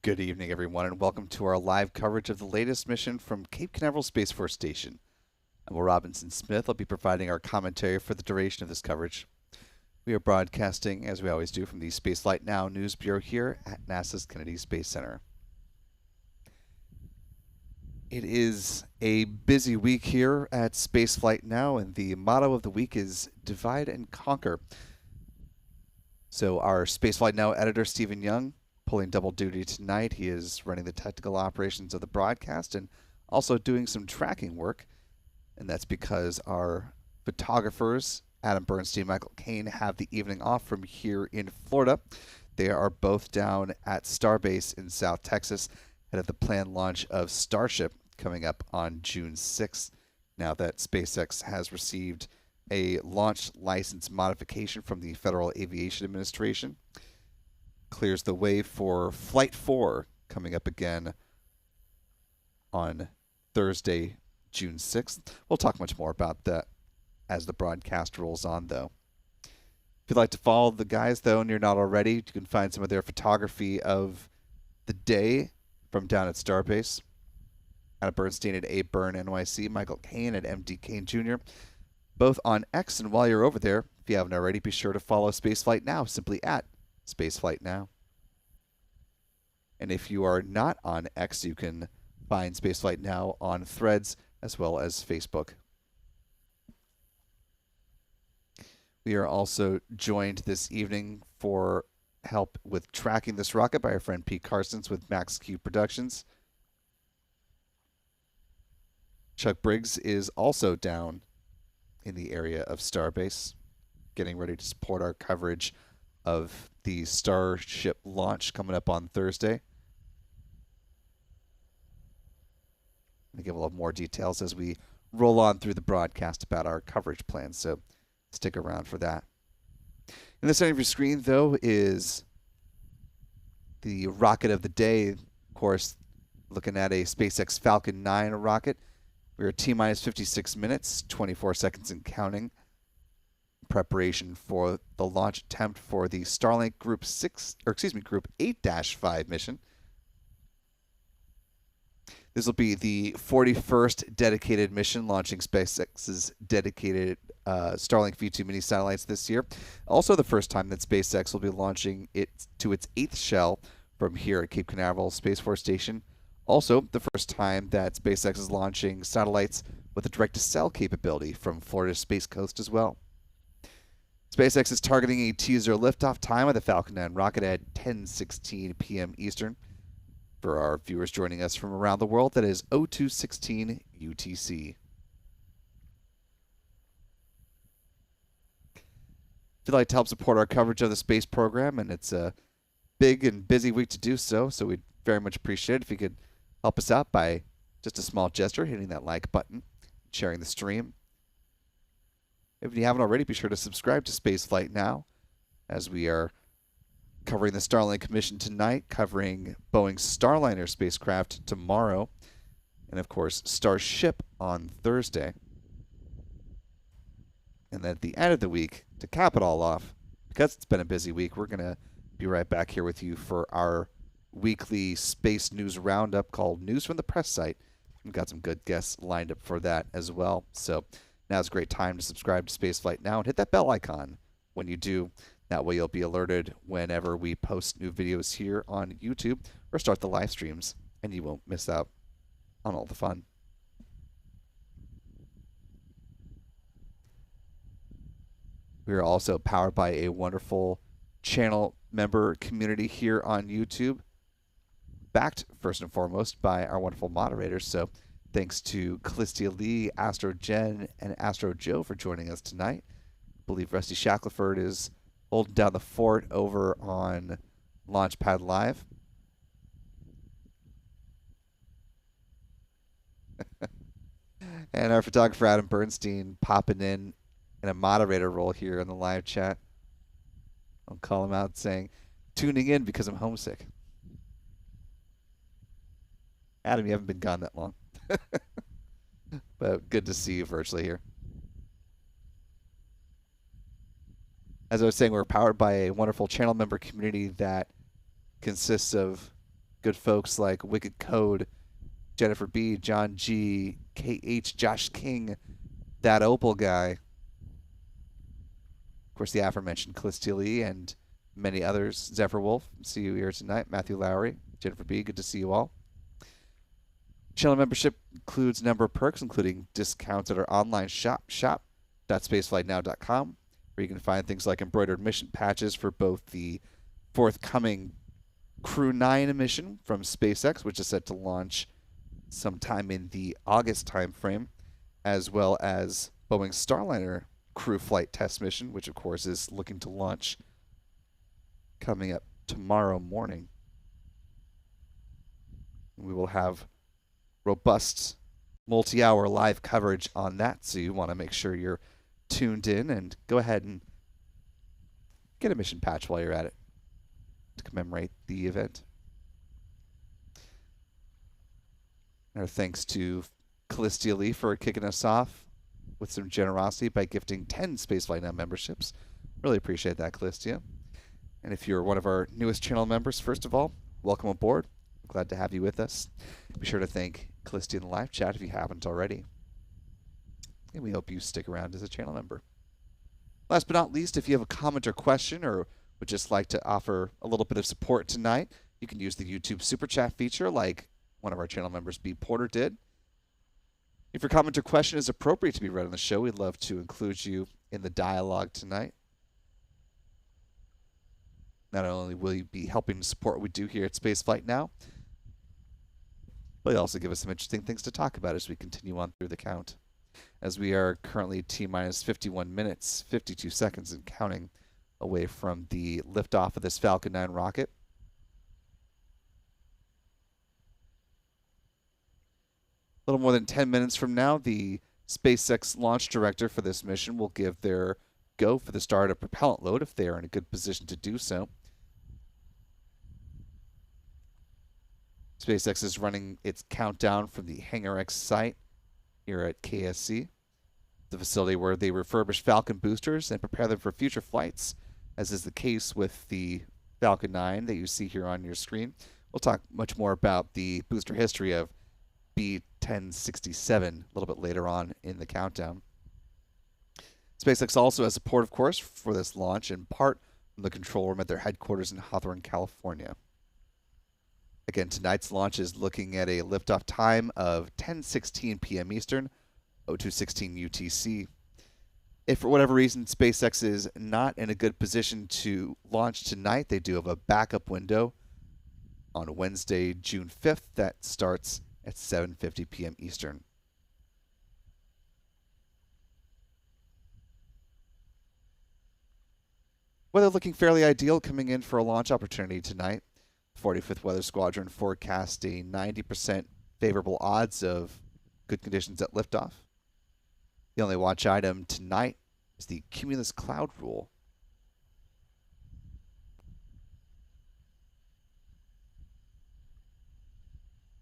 Good evening, everyone, and welcome to our live coverage of the latest mission from Cape Canaveral Space Force Station. I'm Will Robinson Smith. I'll be providing our commentary for the duration of this coverage. We are broadcasting, as we always do, from the Spaceflight Now News Bureau here at NASA's Kennedy Space Center. It is a busy week here at Spaceflight Now, and the motto of the week is Divide and Conquer. So our Spaceflight Now editor, Stephen Young, pulling double duty tonight. He is running the technical operations of the broadcast and also doing some tracking work. And that's because our photographers, Adam Bernstein and Michael Kane, have the evening off from here in Florida. They are both down at Starbase in South Texas ahead of the planned launch of Starship coming up on June 6th. Now that SpaceX has received a launch license modification from the Federal Aviation Administration, clears the way for Flight 4 coming up again on Thursday, June 6th. We'll talk much more about that as the broadcast rolls on, though. If you'd like to follow the guys, though, and you're not already, you can find some of their photography of the day from down at Starbase. Adam Bernstein at A Byrne NYC, Michael Kane at MD Kane Jr., both on X. And while you're over there, if you haven't already, be sure to follow Spaceflight Now, simply at Spaceflight Now. And if you are not on X, you can find Spaceflight Now on Threads as well as Facebook. We are also joined this evening for help with tracking this rocket by our friend Pete Carsons with Max Q Productions. Chuck Briggs is also down in the area of Starbase, getting ready to support our coverage of the Starship launch coming up on Thursday. I'll give a little more details as we roll on through the broadcast about our coverage plans, so stick around for that. In the center of your screen, though, is the rocket of the day. Of course, looking at a SpaceX Falcon 9 rocket. We're T-minus 56 minutes, 24 seconds and counting. Preparation for the launch attempt for the Starlink Group 8-5 mission. This will be the 41st dedicated mission launching SpaceX's dedicated Starlink V2 mini satellites this year. Also the first time that SpaceX will be launching it to its 8th shell from here at Cape Canaveral Space Force Station. Also the first time that SpaceX is launching satellites with a direct-to-cell capability from Florida's Space Coast as well. SpaceX is targeting a T0 liftoff time of the Falcon 9 rocket at 10:16 p.m. Eastern. For our viewers joining us from around the world, that is 0216 UTC. If you'd like to help support our coverage of the space program, and it's a big and busy week to do so, so we'd very much appreciate it if you could help us out by just a small gesture, hitting that like button, sharing the stream. If you haven't already, be sure to subscribe to Spaceflight Now, as we are covering the Starlink mission tonight, covering Boeing's Starliner spacecraft tomorrow, and of course Starship on Thursday. And then at the end of the week, to cap it all off, because it's been a busy week, we're going to be right back here with you for our weekly space news roundup called News from the Press Site. We've got some good guests lined up for that as well. So now's a great time to subscribe to Spaceflight Now and hit that bell icon when you do. That way you'll be alerted whenever we post new videos here on YouTube or start the live streams, and you won't miss out on all the fun. We are also powered by a wonderful channel member community here on YouTube, backed first and foremost by our wonderful moderators. So thanks to Callistia Lee, Astro Jen, and Astro Joe for joining us tonight. I believe Rusty Shackelford is holding down the fort over on Launchpad Live. And our photographer Adam Bernstein popping in a moderator role here in the live chat. I'll call him out saying, tuning in because I'm homesick. Adam, you haven't been gone that long. But good to see you virtually here. As I was saying, we're powered by a wonderful channel member community that consists of good folks like Wicked Code, Jennifer B, John G, KH, Josh King, That Opal Guy, of course the aforementioned Callistia Lee, and many others. Zephyr Wolf, see you here tonight. Matthew Lowry, Jennifer B, good to see you all. Channel membership includes a number of perks, including discounts at our online shop, shop.spaceflightnow.com, where you can find things like embroidered mission patches for both the forthcoming Crew 9 mission from SpaceX, which is set to launch sometime in the August timeframe, as well as Boeing's Starliner crew flight test mission, which of course is looking to launch coming up tomorrow morning. We will have robust multi-hour live coverage on that, so you want to make sure you're tuned in and go ahead and get a mission patch while you're at it to commemorate the event. Our thanks to Callistia Lee for kicking us off with some generosity by gifting 10 Spaceflight Now memberships. Really appreciate that, Callistia. And if you're one of our newest channel members, first of all, welcome aboard. Glad to have you with us. Be sure to thank Callistia in the live chat if you haven't already. And we hope you stick around as a channel member. Last but not least, if you have a comment or question or would just like to offer a little bit of support tonight, you can use the YouTube Super Chat feature like one of our channel members, B. Porter, did. If your comment or question is appropriate to be read on the show, we'd love to include you in the dialogue tonight. Not only will you be helping to support what we do here at Spaceflight Now, but you'll also give us some interesting things to talk about as we continue on through the count. As we are currently T-minus 51 minutes, 52 seconds and counting away from the liftoff of this Falcon 9 rocket. A little more than 10 minutes from now, the SpaceX launch director for this mission will give their go for the start of propellant load if they are in a good position to do so. SpaceX is running its countdown from the Hangar X site here at KSC, the facility where they refurbish Falcon boosters and prepare them for future flights, as is the case with the Falcon 9 that you see here on your screen. We'll talk much more about the booster history of B-1067 a little bit later on in the countdown. SpaceX also has support, of course, for this launch, in part from the control room at their headquarters in Hawthorne, California. Again, tonight's launch is looking at a liftoff time of 10:16 p.m. Eastern, 02:16 UTC. If for whatever reason SpaceX is not in a good position to launch tonight, they do have a backup window on Wednesday, June 5th that starts at 7:50 p.m. Eastern. Weather looking fairly ideal coming in for a launch opportunity tonight. 45th Weather Squadron forecast a 90% favorable odds of good conditions at liftoff. The only watch item tonight is the cumulus cloud rule.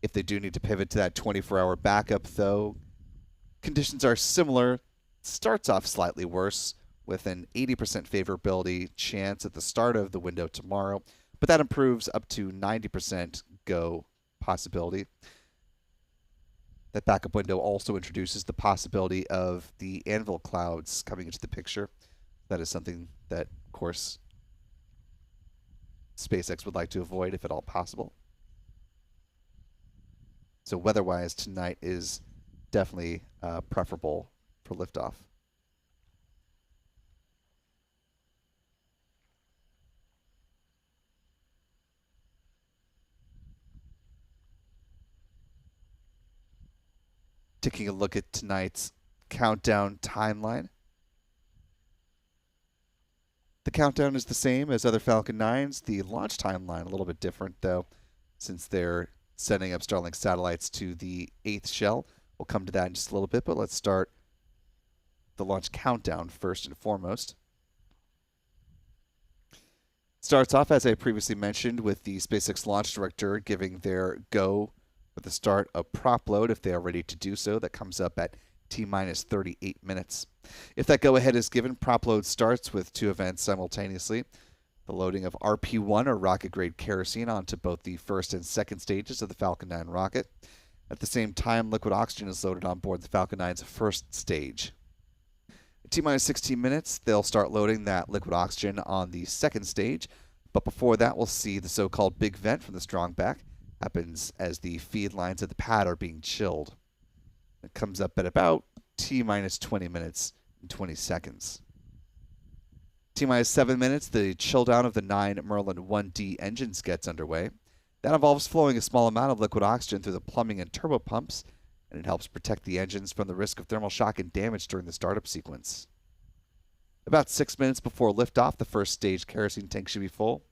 If they do need to pivot to that 24-hour backup, though, conditions are similar. Starts off slightly worse with an 80% favorability chance at the start of the window tomorrow, but that improves up to 90% go possibility. That backup window also introduces the possibility of the anvil clouds coming into the picture. That is something that, of course, SpaceX would like to avoid if at all possible. So weather-wise, tonight is definitely preferable for liftoff. Taking a look at tonight's countdown timeline. The countdown is the same as other Falcon 9s. The launch timeline a little bit different, though, since they're sending up Starlink satellites to the 8th shell. We'll come to that in just a little bit, but let's start the launch countdown first and foremost. Starts off, as I previously mentioned, with the SpaceX launch director giving their go for the start of prop load if they are ready to do so. That comes up at T-minus 38 minutes. If that go-ahead is given, prop load starts with two events simultaneously. The loading of RP-1, or rocket-grade kerosene, onto both the first and second stages of the Falcon 9 rocket. At the same time, liquid oxygen is loaded on board the Falcon 9's first stage. In T-minus 16 minutes, they'll start loading that liquid oxygen on the second stage, but before that, we'll see the so-called big vent from the strong back. Happens as the feed lines of the pad are being chilled. It comes up at about T-minus 20 minutes and 20 seconds. T-minus 7 minutes, the chill down of the 9 Merlin 1D engines gets underway. That involves flowing a small amount of liquid oxygen through the plumbing and turbo pumps, and it helps protect the engines from the risk of thermal shock and damage during the startup sequence. About 6 minutes before liftoff, the first stage kerosene tank should be full.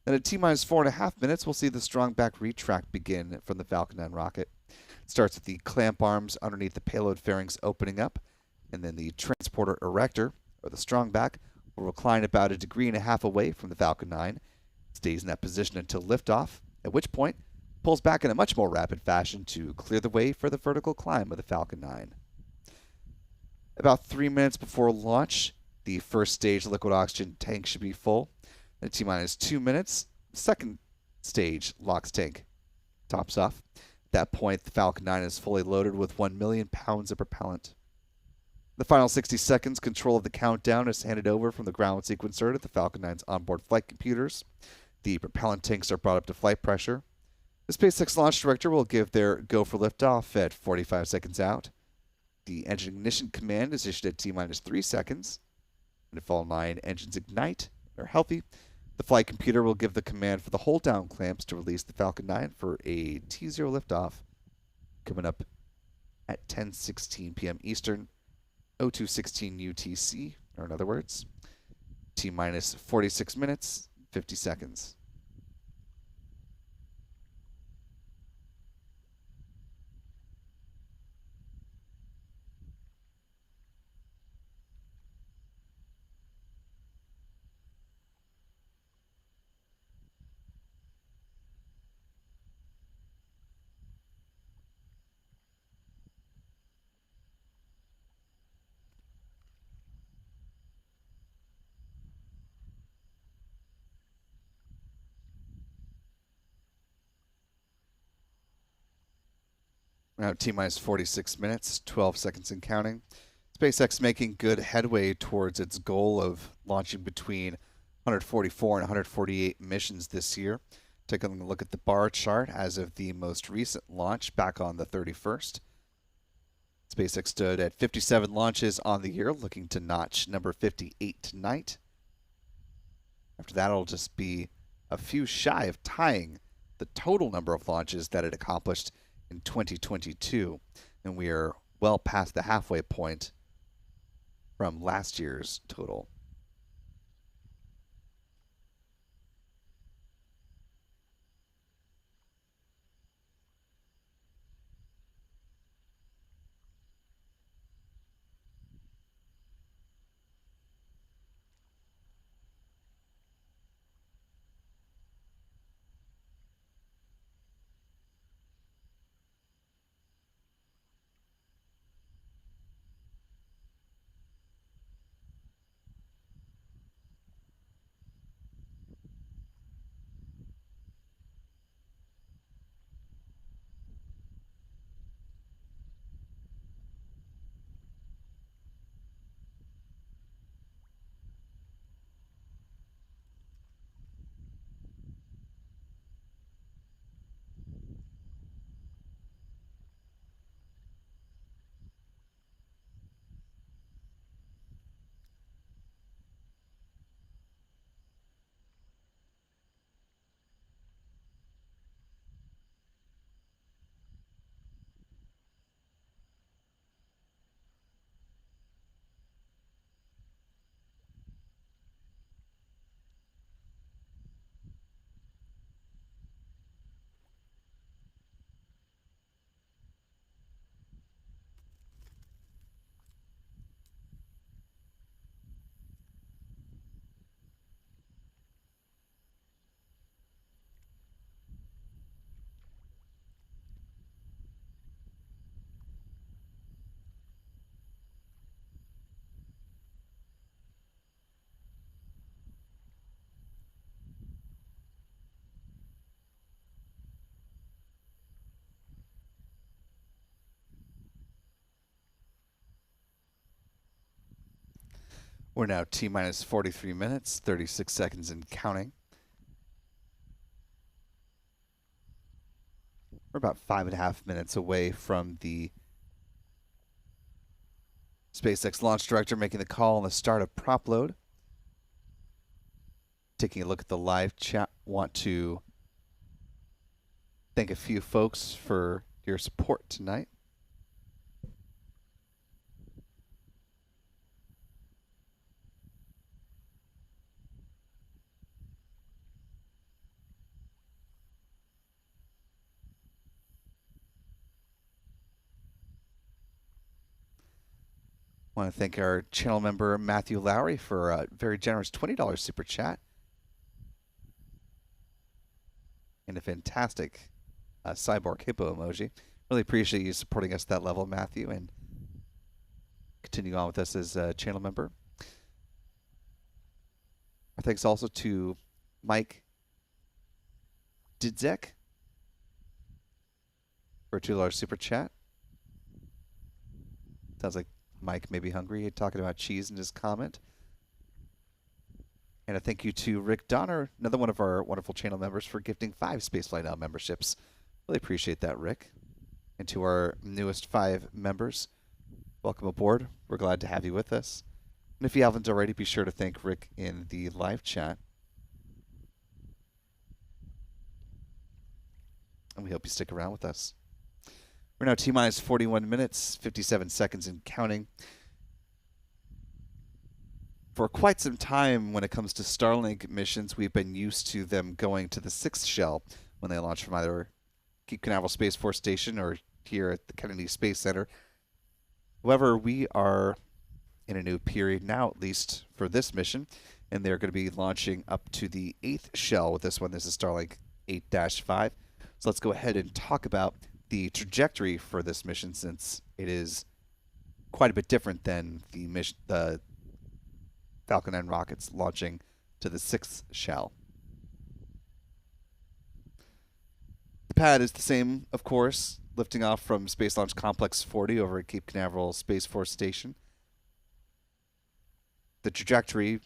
Then at T-minus 4.5 minutes, we'll see the strong back retract begin from the Falcon 9 rocket. It starts with the clamp arms underneath the payload fairings opening up, and then the transporter erector, or the strong back, will recline about 1.5 degrees away from the Falcon 9. It stays in that position until liftoff, at which point it pulls back in a much more rapid fashion to clear the way for the vertical climb of the Falcon 9. About 3 minutes before launch, the first stage liquid oxygen tank should be full. At T-minus 2 minutes, the second stage LOX tank tops off. At that point, the Falcon 9 is fully loaded with 1 million pounds of propellant. The final 60 seconds, control of the countdown is handed over from the ground sequencer to the Falcon 9's onboard flight computers. The propellant tanks are brought up to flight pressure. The SpaceX launch director will give their go for liftoff at 45 seconds out. The engine ignition command is issued at T-minus 3 seconds. And if all 9 engines ignite and are healthy, the flight computer will give the command for the hold down clamps to release the Falcon 9 for a T0 liftoff coming up at 10:16 p.m. Eastern, 02:16 UTC, or in other words, T-minus 46 minutes, 50 seconds. Now T-minus 46 minutes, 12 seconds and counting. SpaceX making good headway towards its goal of launching between 144 and 148 missions this year. Taking a look at the bar chart as of the most recent launch back on the 31st. SpaceX stood at 57 launches on the year, looking to notch number 58 tonight. After that, it'll just be a few shy of tying the total number of launches that it accomplished in 2022, and we are well past the halfway point from last year's total. We're now T-minus 43 minutes, 36 seconds and counting. We're about 5.5 minutes away from the SpaceX launch director making the call on the start of prop load. Taking a look at the live chat, want to thank a few folks for your support tonight. Want to thank our channel member Matthew Lowry for a very generous $20 super chat and a fantastic cyborg hippo emoji. Really appreciate you supporting us at that level, Matthew, and continue on with us as a channel member. Our thanks also to Mike Didzek for a $2 super chat. Sounds like Mike may be hungry, talking about cheese in his comment. And a thank you to Rick Donner, another one of our wonderful channel members, for gifting 5 Spaceflight Now memberships. Really appreciate that, Rick. And to our newest 5 members, welcome aboard. We're glad to have you with us. And if you haven't already, be sure to thank Rick in the live chat. And we hope you stick around with us. We're now T-minus 41 minutes, 57 seconds and counting. For quite some time, when it comes to Starlink missions, we've been used to them going to the 6th shell when they launch from either Cape Canaveral Space Force Station or here at the Kennedy Space Center. However, we are in a new period now, at least for this mission, and they're going to be launching up to the 8th shell with this one. This is Starlink 8-5. So let's go ahead and talk about the trajectory for this mission, since it is quite a bit different than the mission, the Falcon 9 rockets launching to the 6th shell. The pad is the same, of course, lifting off from Space Launch Complex 40 over at Cape Canaveral Space Force Station. The trajectory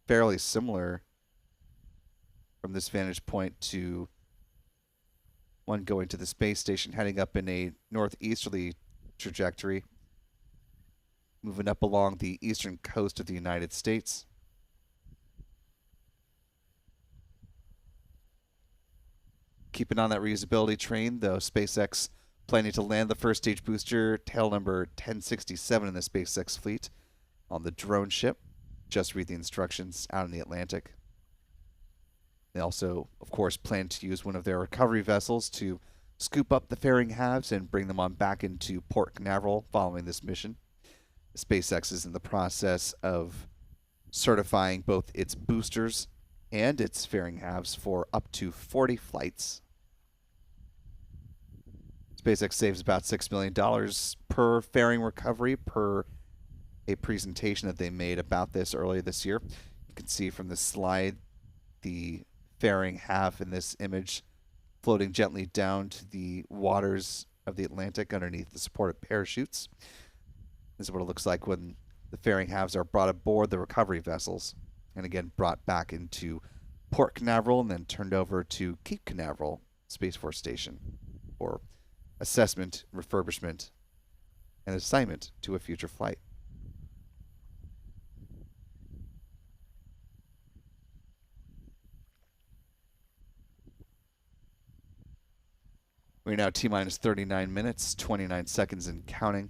fairly similar from this vantage point to one going to the space station, heading up in a northeasterly trajectory, moving up along the eastern coast of the United States. Keeping on that reusability train, though, SpaceX planning to land the first stage booster, tail number 1067 in the SpaceX fleet, on the drone ship. Just read the instructions out in the Atlantic. They also, of course, plan to use one of their recovery vessels to scoop up the fairing halves and bring them on back into Port Canaveral following this mission. SpaceX is in the process of certifying both its boosters and its fairing halves for up to 40 flights. SpaceX saves about $6 million per fairing recovery per a presentation that they made about this earlier this year. You can see from this slide the fairing half in this image floating gently down to the waters of the Atlantic underneath the supported parachutes. This is what it looks like when the fairing halves are brought aboard the recovery vessels and again brought back into Port Canaveral and then turned over to Cape Canaveral Space Force Station for assessment, refurbishment, and assignment to a future flight. We're now T-minus 39 minutes, 29 seconds and counting.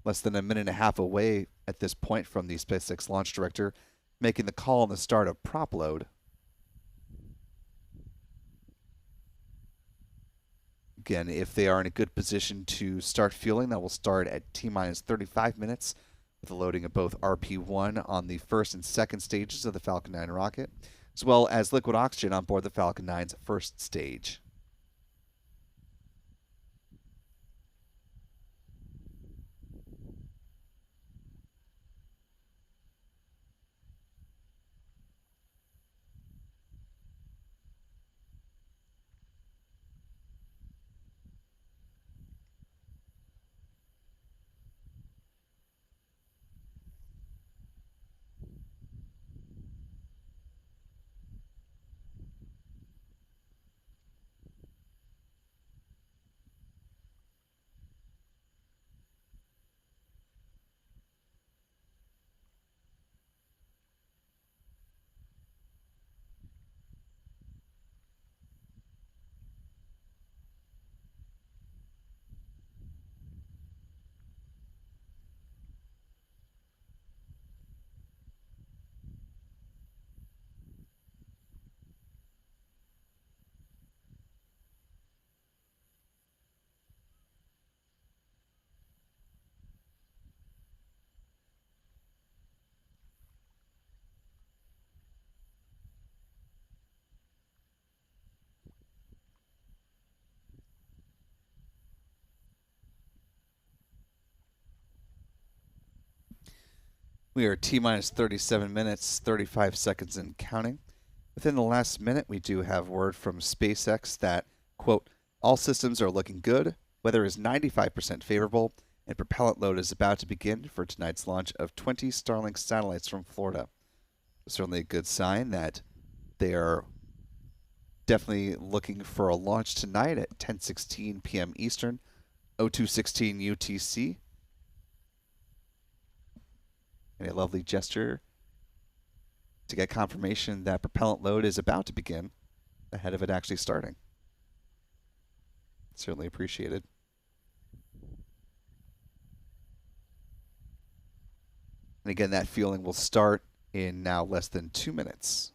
Less than a minute and a half away at this point from the SpaceX launch director making the call on the start of prop load. Again, if they are in a good position to start fueling, that will start at T-minus 35 minutes with the loading of both RP-1 on the first and second stages of the Falcon 9 rocket, as well as liquid oxygen on board the Falcon 9's first stage. We are T-minus 37 minutes, 35 seconds and counting. Within the last minute, we do have word from SpaceX that, quote, all systems are looking good, weather is 95% favorable, and propellant load is about to begin for tonight's launch of 20 Starlink satellites from Florida. Certainly a good sign that they are definitely looking for a launch tonight at 10:16 p.m. Eastern, 02:16 UTC. And a lovely gesture to get confirmation that propellant load is about to begin ahead of it actually starting. Certainly appreciated. And again, that fueling will start in now less than 2 minutes.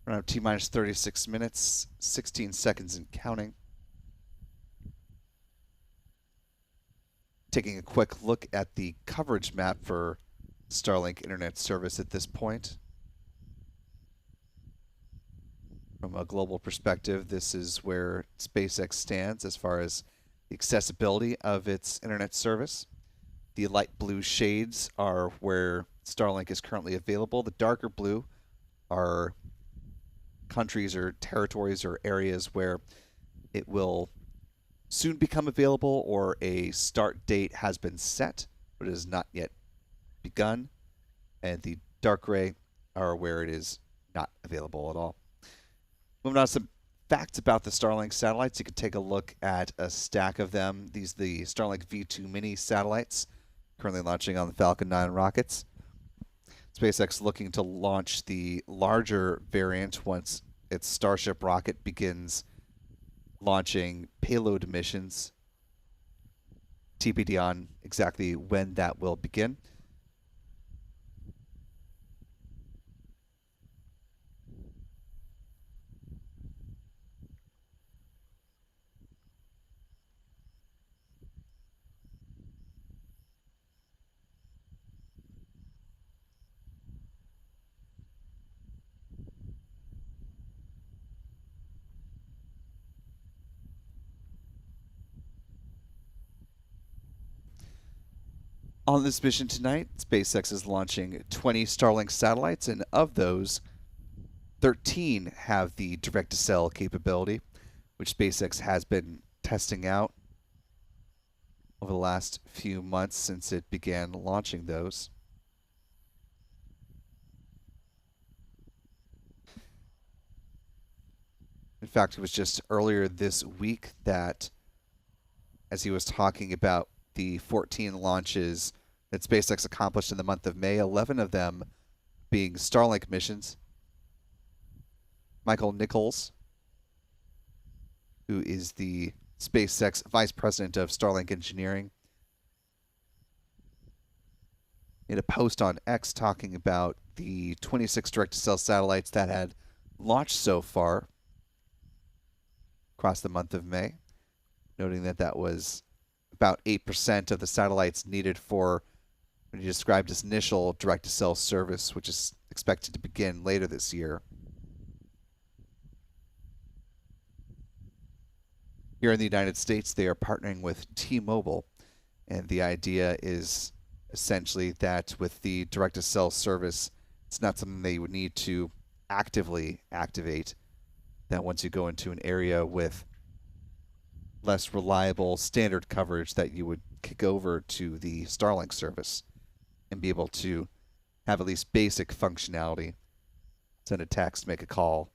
Around T-minus 36 minutes, 16 seconds and counting. Taking a quick look at the coverage map for Starlink internet service at this point. From a global perspective, this is where SpaceX stands as far as the accessibility of its internet service. The light blue shades are where Starlink is currently available. The darker blue are countries or territories or areas where it will soon become available or a start date has been set, but it has not yet begun. And the dark gray are where it is not available at all. Moving on to some facts about the Starlink satellites. You can take a look at a stack of them. These are the Starlink V2 mini satellites currently launching on the Falcon 9 rockets. SpaceX looking to launch the larger variant once its Starship rocket begins launching payload missions. TBD on exactly when that will begin. On this mission tonight, SpaceX is launching 20 Starlink satellites, and of those, 13 have the direct-to-cell capability, which SpaceX has been testing out over the last few months since it began launching those. In fact, it was just earlier this week that, as he was talking about the 14 launches that SpaceX accomplished in the month of May, 11 of them being Starlink missions. Michael Nichols, who is the SpaceX Vice President of Starlink Engineering, made a post on X talking about the 26 direct-to-cell satellites that had launched so far across the month of May, noting that that was about 8% of the satellites needed for what he described as initial direct-to-cell service, which is expected to begin later this year. Here in the United States, they are partnering with T-Mobile, and the idea is essentially that with the direct-to-cell service, it's not something they would need to actively activate. That once you go into an area with less reliable standard coverage, that you would kick over to the Starlink service and be able to have at least basic functionality. Send a text, make a call.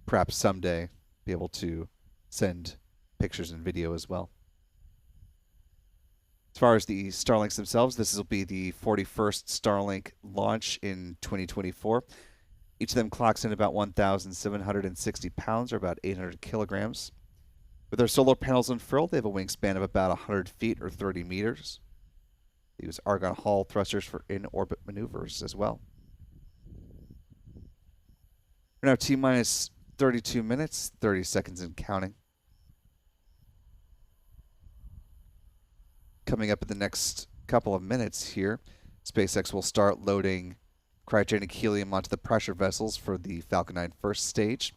Perhaps someday be able to send pictures and video as well. As far as the Starlinks themselves, this will be the 41st Starlink launch in 2024. Each of them clocks in about 1,760 pounds, or about 800 kilograms. With their solar panels unfurled, they have a wingspan of about 100 feet or 30 meters. They use argon hull thrusters for in-orbit maneuvers as well. We're now T-minus 32 minutes, 30 seconds and counting. Coming up in the next couple of minutes here, SpaceX will start loading cryogenic helium onto the pressure vessels for the Falcon 9 first stage.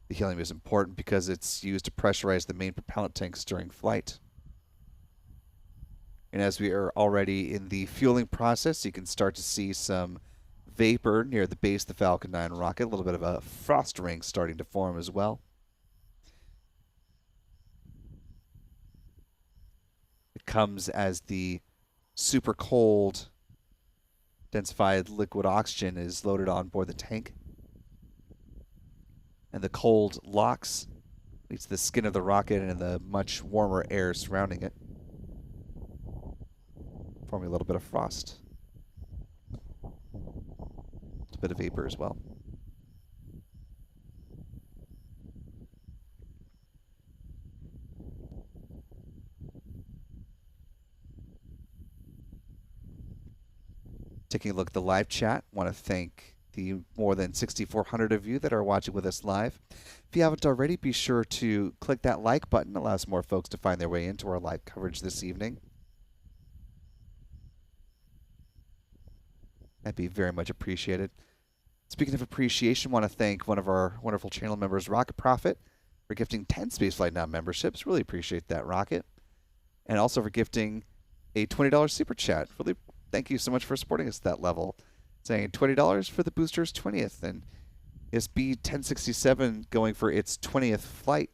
The helium is important because it's used to pressurize the main propellant tanks during flight. And as we are already in the fueling process, you can start to see some vapor near the base of the Falcon 9 rocket, a little bit of a frost ring starting to form as well. It comes as the super cold densified liquid oxygen is loaded on board the tank. And the cold locks leads to the skin of the rocket and the much warmer air surrounding it, forming a little bit of frost. A bit of vapor as well. Taking a look at the live chat, want to thank the more than 6,400 of you that are watching with us live. If you haven't already, be sure to click that like button. It allows more folks to find their way into our live coverage this evening. That'd be very much appreciated. Speaking of appreciation, I want to thank one of our wonderful channel members, Rocket Profit, for gifting 10 Spaceflight Now memberships. Really appreciate that, Rocket. And also for gifting a $20 super chat. Really thank you so much for supporting us at that level. Saying $20 for the booster's 20th. And SB 1067 going for its 20th flight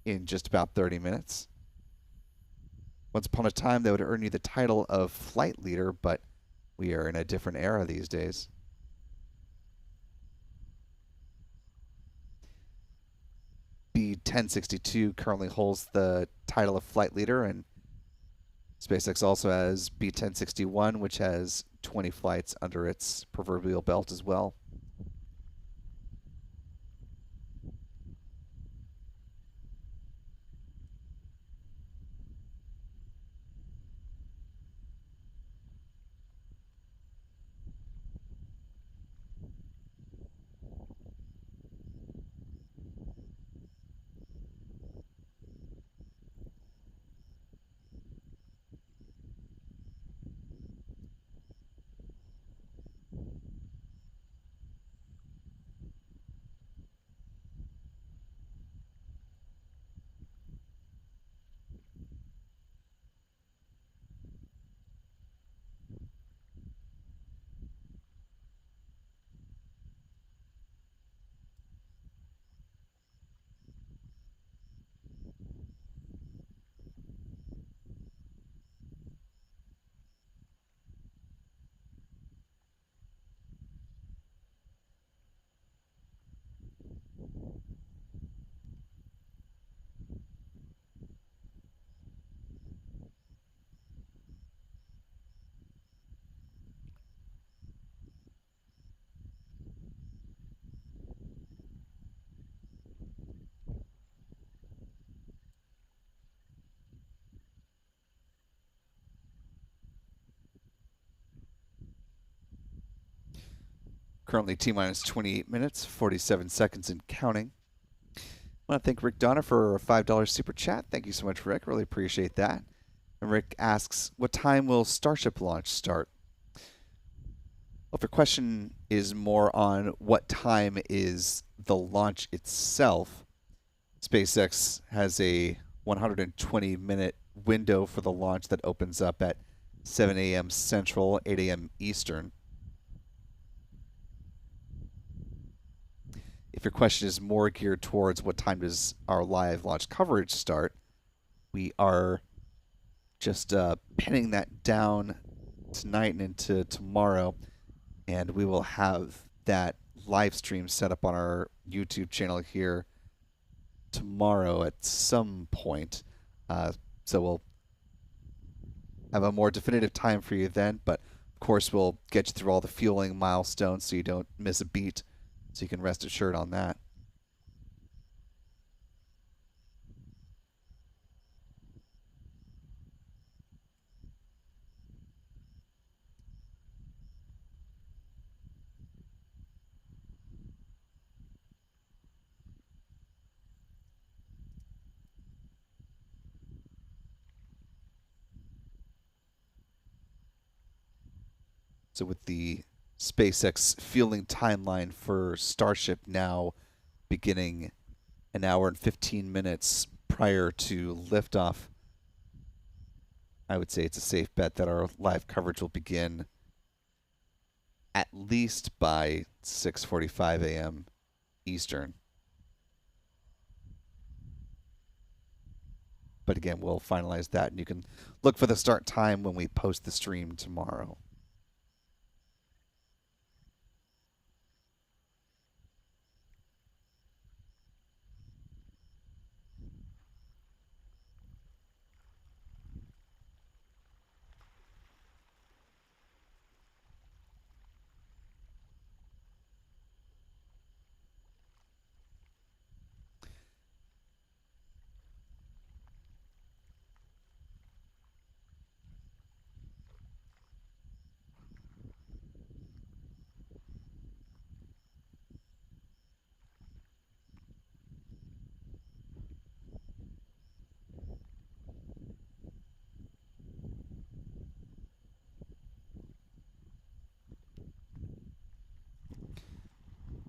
in just about 30 minutes. Once upon a time, they would earn you the title of flight leader, but we are in a different era these days. B1062 currently holds the title of flight leader, and SpaceX also has B1061, which has 20 flights under its proverbial belt as well. Currently T-minus 28 minutes, 47 seconds and counting. I want to thank Rick Donner for a $5 super chat. Thank you so much, Rick. Really appreciate that. And Rick asks, what time will Starship launch start? Well, if your question is more on what time is the launch itself, SpaceX has a 120-minute window for the launch that opens up at 7 a.m. Central, 8 a.m. Eastern. If your question is more geared towards what time does our live launch coverage start, we are just pinning that down tonight and into tomorrow, and we will have that live stream set up on our YouTube channel here tomorrow at some point. So we'll have a more definitive time for you then, but of course we'll get you through all the fueling milestones so you don't miss a beat. So you can rest assured on that. So with the SpaceX fueling timeline for Starship now beginning an hour and 15 minutes prior to liftoff, I would say it's a safe bet that our live coverage will begin at least by 6:45 a.m. Eastern. But again, we'll finalize that, and you can look for the start time when we post the stream tomorrow.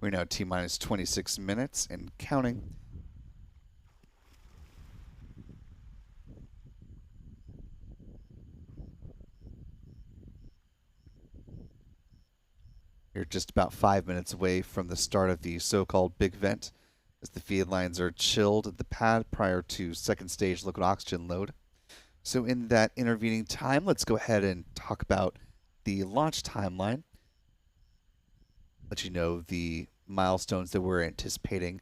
We're now T-minus 26 minutes and counting. You're just about 5 minutes away from the start of the so-called big vent, as the feed lines are chilled at the pad prior to second stage liquid oxygen load. So in that intervening time, let's go ahead and talk about the launch timeline. Let you know the milestones that we're anticipating,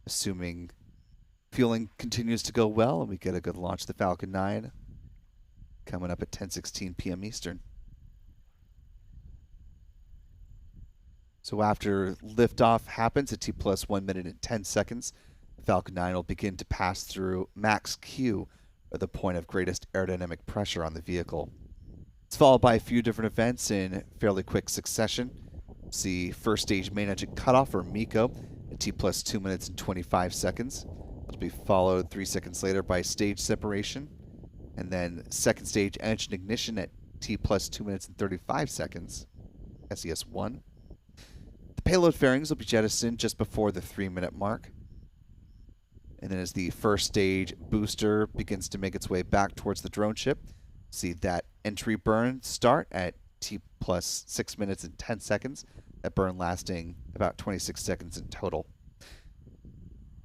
assuming fueling continues to go well and we get a good launch of the Falcon 9 coming up at 10:16 p.m. Eastern. So after liftoff happens at T plus 1 minute and 10 seconds, the Falcon 9 will begin to pass through max Q, or the point of greatest aerodynamic pressure on the vehicle. It's followed by a few different events in fairly quick succession. See first stage main engine cutoff, or MECO, at T plus 2 minutes and 25 seconds. It'll be followed 3 seconds later by stage separation, and then second stage engine ignition at T plus 2 minutes and 35 seconds, SES1. The payload fairings will be jettisoned just before the 3-minute mark. And then as the first stage booster begins to make its way back towards the drone ship, see that entry burn start at T plus 6 minutes and 10 seconds, that burn lasting about 26 seconds in total.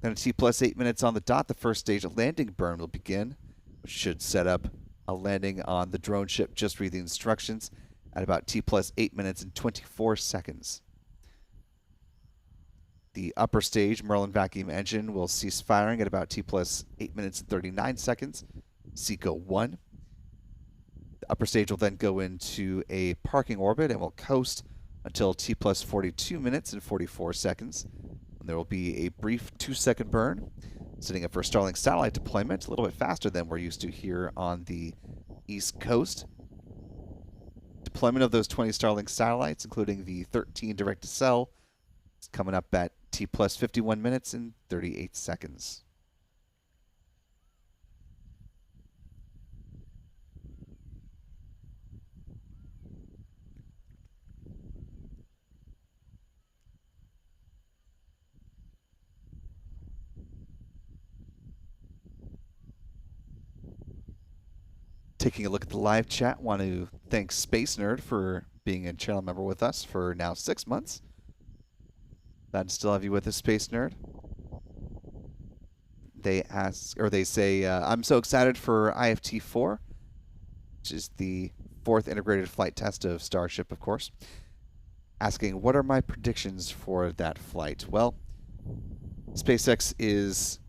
Then at T plus 8 minutes on the dot, the first stage landing burn will begin, which should set up a landing on the drone ship just reading instructions at about T plus 8 minutes and 24 seconds. The upper stage Merlin vacuum engine will cease firing at about T plus 8 minutes and 39 seconds, SECO 1. The upper stage will then go into a parking orbit and will coast until T plus 42 minutes and 44 seconds. And there will be a brief 2-second burn, setting up for Starlink satellite deployment, a little bit faster than we're used to here on the East Coast. Deployment of those 20 Starlink satellites, including the 13 direct-to-cell, is coming up at T plus 51 minutes and 38 seconds. Taking a look at the live chat, want to thank Space Nerd for being a channel member with us for now 6 months. Glad to still have you with us, Space Nerd. They ask, or they say, I'm so excited for IFT-4, which is the 4th integrated flight test of Starship, of course. Asking, what are my predictions for that flight? Well, SpaceX is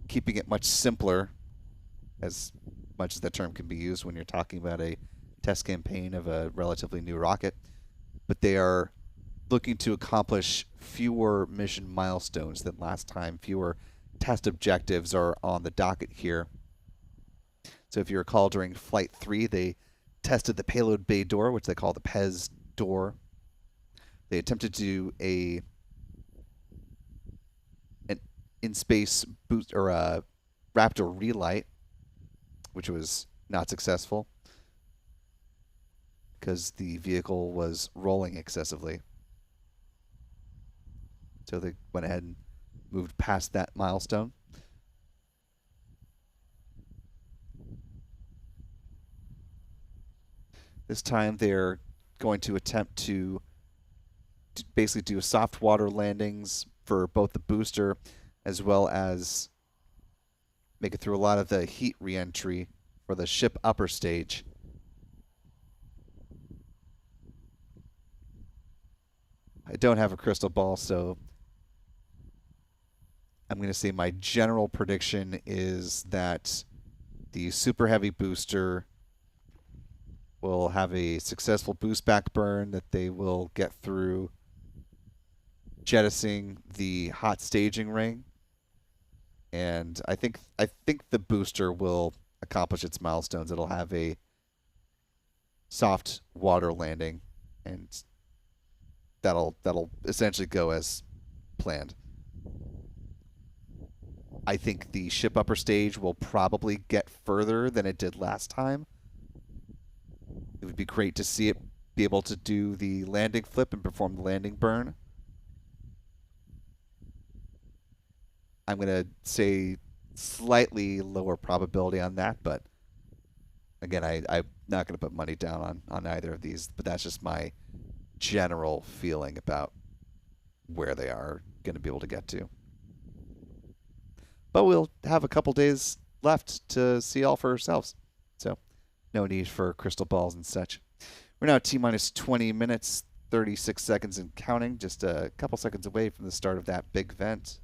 keeping it much simpler, as much as that term can be used when you're talking about a test campaign of a relatively new rocket. But they are looking to accomplish fewer mission milestones than last time. Fewer test objectives are on the docket here. So if you recall, during Flight 3, they tested the payload bay door, which they call the PEZ door. They attempted to do an in-space boost or a Raptor relight, which was not successful. because the vehicle was rolling excessively. So they went ahead and moved past that milestone. This time they're going to attempt to basically do soft water landings for both the booster as well as make it through a lot of the heat reentry for the ship upper stage. I don't have a crystal ball, so I'm going to say my general prediction is that the Super Heavy booster will have a successful boost back burn, that they will get through jettisoning the hot staging ring, and I think the booster will accomplish its milestones. It'll have a soft water landing, and that'll essentially go as planned. I think the ship upper stage will probably get further than it did last time. It would be great to see it be able to do the landing flip and perform the landing burn. I'm going to say slightly lower probability on that, but again, I'm not going to put money down on either of these, but that's just my general feeling about where they are going to be able to get to. But we'll have a couple days left to see all for ourselves, so no need for crystal balls and such. We're now T-minus 20 minutes, 36 seconds and counting, just a couple seconds away from the start of that big vent.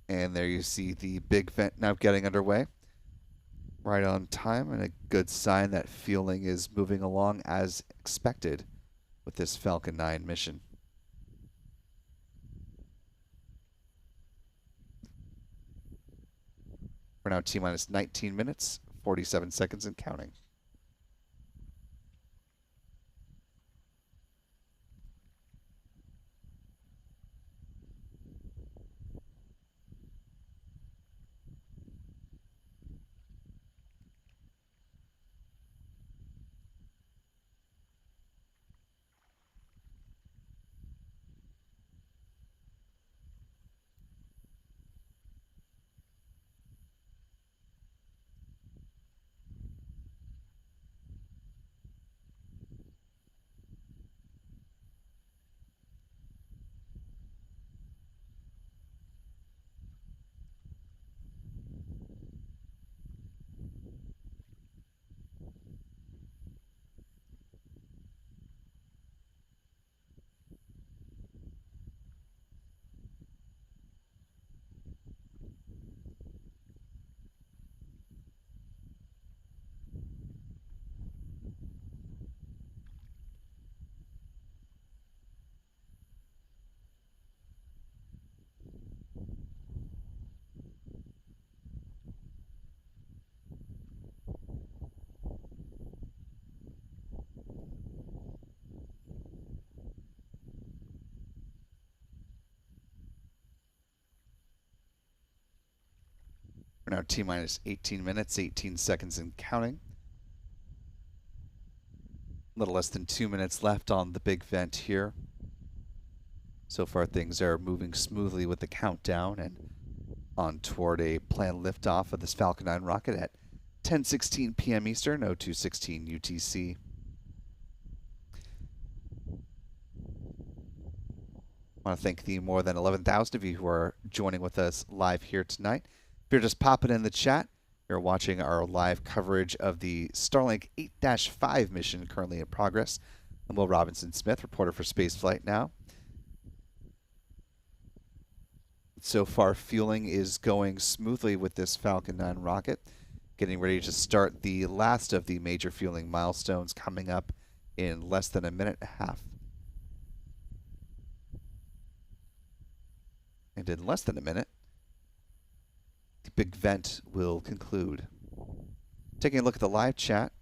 And there you see the big vent now getting underway. Right on time, and a good sign that fueling is moving along as expected with this Falcon 9 mission. We're now T-minus 19 minutes, 47 seconds and counting. We're now T-minus 18 minutes, 18 seconds and counting. A little less than 2 minutes left on the big vent here. So far things are moving smoothly with the countdown and on toward a planned liftoff of this Falcon 9 rocket at 10:16 p.m. Eastern, 02:16 UTC. I want to thank the more than 11,000 of you who are joining with us live here tonight. If you're just popping in the chat, you're watching our live coverage of the Starlink 8-5 mission currently in progress. I'm Will Robinson-Smith, reporter for Spaceflight Now. So far, fueling is going smoothly with this Falcon 9 rocket, getting ready to start the last of the major fueling milestones coming up in less than a minute and a half. And in less than a minute, the big vent will conclude. Taking a look at the live chat,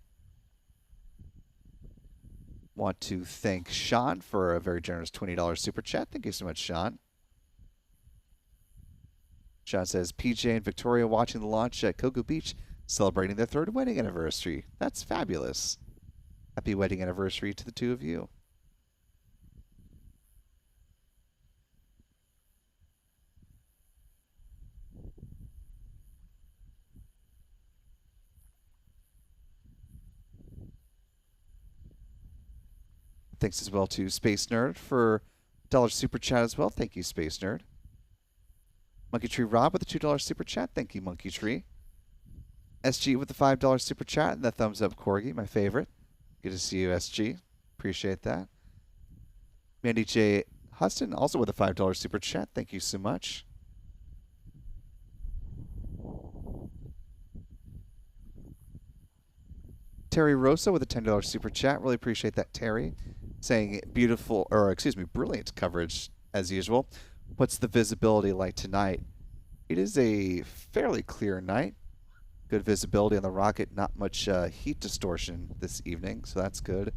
want to thank Sean for a very generous $20 super chat. Thank you so much, Sean. Sean says, PJ and Victoria watching the launch at Cocoa Beach, celebrating their 3rd wedding anniversary. That's fabulous. Happy wedding anniversary to the two of you. Thanks as well to Space Nerd for $1 super chat as well. Thank you, Space Nerd. Monkey Tree Rob with a $2 super chat. Thank you, Monkey Tree. SG with the $5 super chat and the thumbs up Corgi, my favorite. Good to see you, SG. Appreciate that. Mandy J. Huston also with a $5 super chat. Thank you so much. Terry Rosa with a $10 super chat. Really appreciate that, Terry. Saying brilliant coverage as usual. What's the visibility like tonight? It is a fairly clear night. Good visibility on the rocket. Not much heat distortion this evening, so that's good.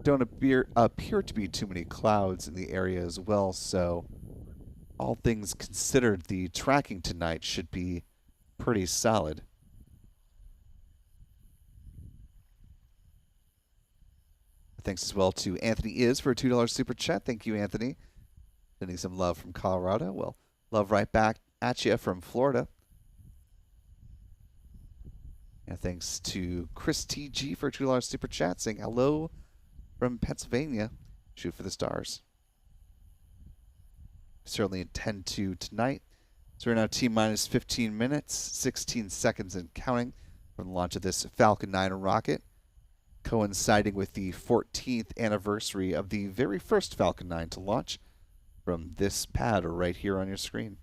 Don't appear to be too many clouds in the area as well, so all things considered, the tracking tonight should be pretty solid. Thanks as well to Anthony Is for a $2 super chat. Thank you, Anthony. Sending some love from Colorado. Well, love right back at you from Florida. And thanks to Chris TG for a $2 super chat, saying hello from Pennsylvania. Shoot for the stars. Certainly intend to tonight. So we're now T-minus 15 minutes, 16 seconds and counting from the launch of this Falcon 9 rocket, coinciding with the 14th anniversary of the very first Falcon 9 to launch from this pad right here on your screen.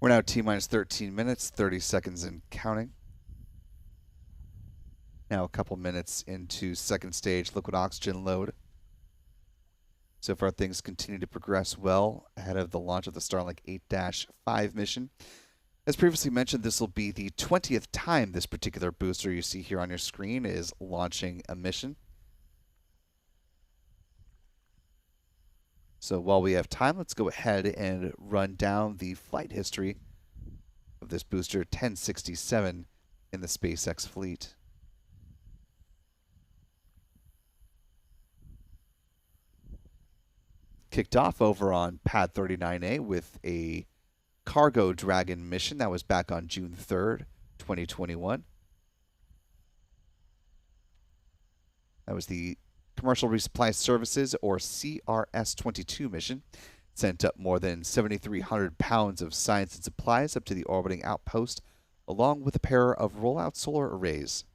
We're now T-minus 13 minutes, 30 seconds and counting. Now a couple minutes into second stage liquid oxygen load. So far things continue to progress well ahead of the launch of the Starlink 8-5 mission. As previously mentioned, this will be the 20th time this particular booster you see here on your screen is launching a mission. So while we have time, let's go ahead and run down the flight history of this booster 1067 in the SpaceX fleet. Kicked off over on Pad 39A with a Cargo Dragon mission that was back on June 3rd, 2021. That was the Commercial Resupply Services, or CRS-22 mission. Sent up more than 7,300 pounds of science and supplies up to the orbiting outpost, along with a pair of rollout solar arrays.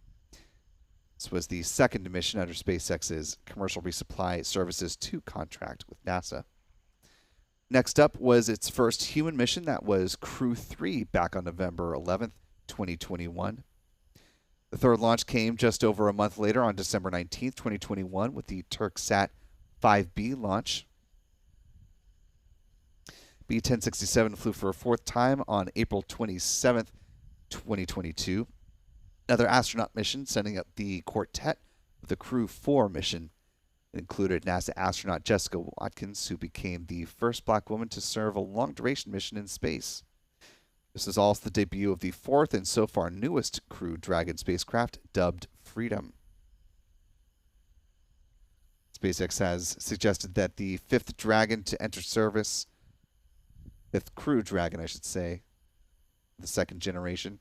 This was the second mission under SpaceX's Commercial Resupply Services 2 contract with NASA. Next up was its first human mission. That was Crew 3 back on November 11th, 2021. The third launch came just over a month later on December 19th, 2021 with the Turksat 5B launch. B-1067 flew for a fourth time on April 27th, 2022. Another astronaut mission sending up the quartet of the Crew 4 mission. It included NASA astronaut Jessica Watkins, who became the first black woman to serve a long-duration mission in space. This is also the debut of the fourth and so far newest Crew Dragon spacecraft, dubbed Freedom. SpaceX has suggested that the fifth Dragon to enter service, fifth Crew Dragon, I should say, the second generation,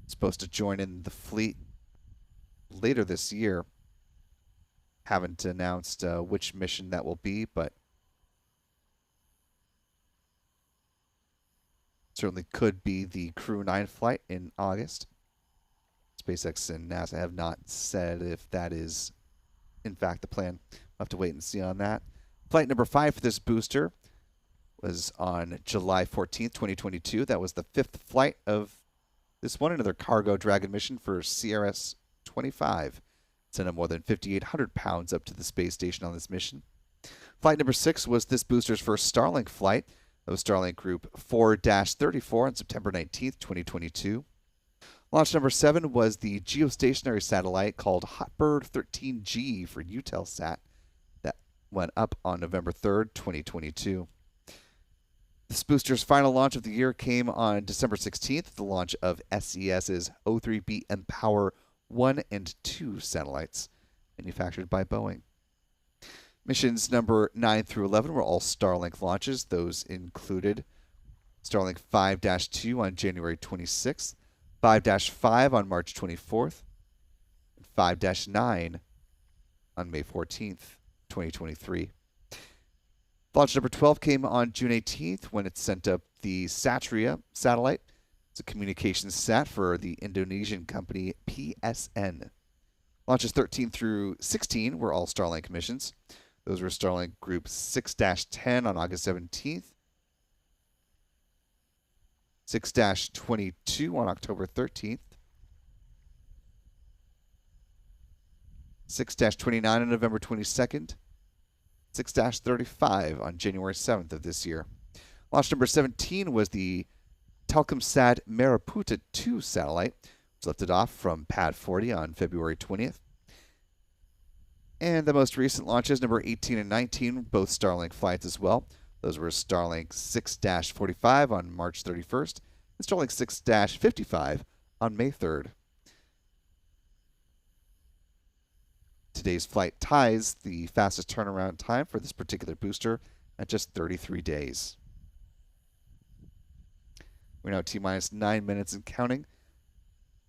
is supposed to join in the fleet later this year. Haven't announced which mission that will be, but certainly could be the Crew 9 flight in August. SpaceX and NASA have not said if that is, in fact, the plan. We'll have to wait and see on that. Flight number 5 for this booster was on July 14th, 2022. That was the fifth flight of this one, another cargo Dragon mission for CRS-25. Sent more than 5,800 pounds up to the space station on this mission. Flight number 6 was this booster's first Starlink flight. That was Starlink Group 4-34 on September 19th, 2022. Launch number 7 was the geostationary satellite called Hotbird 13G for Eutelsat. That went up on November 3rd, 2022. This booster's final launch of the year came on December 16th, the launch of SES's O3B Empower 1 and 2 satellites, manufactured by Boeing. Missions number 9 through 11 were all Starlink launches. Those included Starlink 5-2 on January 26th, 5-5 on March 24th, and 5-9 on May 14th, 2023. Launch number 12 came on June 18th when it sent up the Satria satellite. It's a communications sat for the Indonesian company PSN. Launches 13 through 16 were all Starlink missions. Those were Starlink Group 6-10 on August 17th, 6-22 on October 13th, 6-29 on November 22nd, 6-35 on January 7th of this year. Launch number 17 was the Telkomsat Maraputa 2 satellite. It was lifted off from Pad 40 on February 20th. And the most recent launches, number 18 and 19, both Starlink flights as well. Those were Starlink 6-45 on March 31st and Starlink 6-55 on May 3rd. Today's flight ties the fastest turnaround time for this particular booster at just 33 days. We're now T-minus 9 minutes and counting.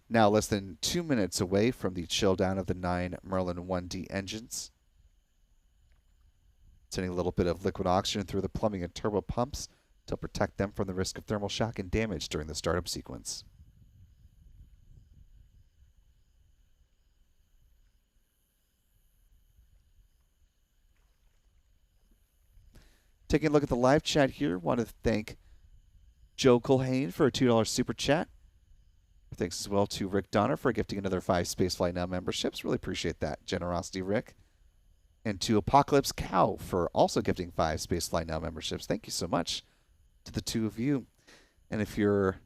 Now less than 2 minutes away from the chill down of the 9 Merlin 1D engines. Sending a little bit of liquid oxygen through the plumbing and turbo pumps to protect them from the risk of thermal shock and damage during the startup sequence. Taking a look at the live chat here, want to thank Joe Culhane for a $2 super chat. Thanks as well to Rick Donner for gifting another 5 Spaceflight Now memberships. Really appreciate that generosity, Rick. And to Apocalypse Cow for also gifting 5 Spaceflight Now memberships. Thank you so much to the two of you. And if you're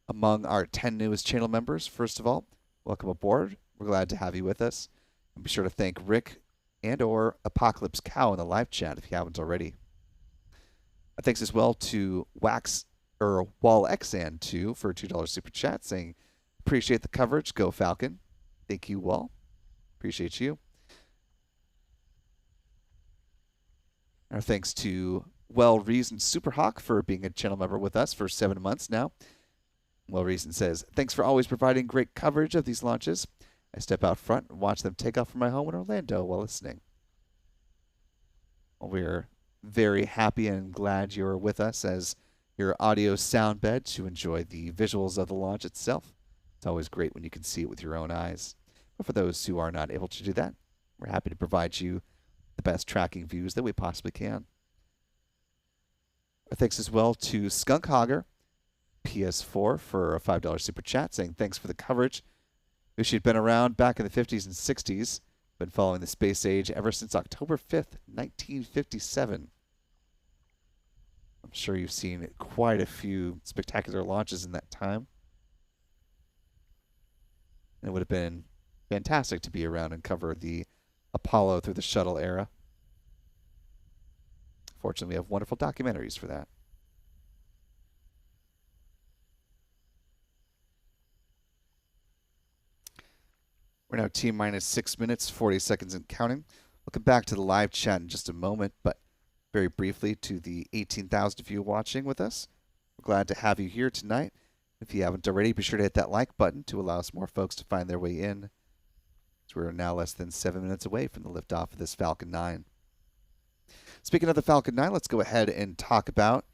among our 10 newest channel members, first of all, welcome aboard. We're glad to have you with us. And be sure to thank Rick and or Apocalypse Cow in the live chat if you haven't already. Thanks as well to WallXan2 for a $2 super chat saying, appreciate the coverage. Go Falcon. Thank you, Wall. Appreciate you. Our thanks to Well-Reasoned Superhawk for being a channel member with us for 7 months now. Well-Reasoned says, thanks for always providing great coverage of these launches. I step out front and watch them take off from my home in Orlando while listening. Well, we're very happy and glad you're with us as your audio sound bed to enjoy the visuals of the launch itself. It's always great when you can see it with your own eyes. But for those who are not able to do that, we're happy to provide you the best tracking views that we possibly can. Our thanks as well to Skunk Hogger, PS4, for a $5 super chat, saying thanks for the coverage. Wish you'd been around back in the 50s and 60s. Been following the space age ever since October 5th, 1957. I'm sure you've seen quite a few spectacular launches in that time. And it would have been fantastic to be around and cover the Apollo through the shuttle era. Fortunately, we have wonderful documentaries for that. We're now T-minus 6 minutes, 40 seconds and counting. We'll come back to the live chat in just a moment, but very briefly to the 18,000 of you watching with us. We're glad to have you here tonight. If you haven't already, be sure to hit that like button to allow some more folks to find their way in. So we're now less than 7 minutes away from the liftoff of this Falcon 9. Speaking of the Falcon 9, let's go ahead and talk about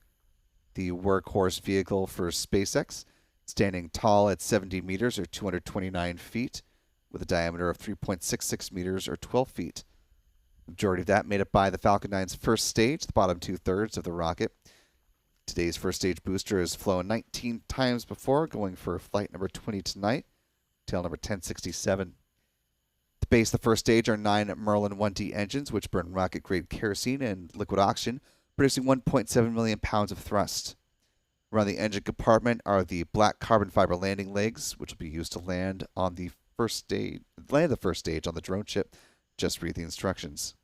the workhorse vehicle for SpaceX, standing tall at 70 meters or 229 feet with a diameter of 3.66 meters or 12 feet. The majority of that made up by the Falcon 9's first stage, the bottom two-thirds of the rocket. Today's first stage booster has flown 19 times before, going for flight number 20 tonight, tail number 1067. The base of the first stage are 9 Merlin 1D engines, which burn rocket-grade kerosene and liquid oxygen, producing 1.7 million pounds of thrust. Around the engine compartment are the black carbon fiber landing legs, which will be used to land on the first stage on the drone ship. Just read the instructions.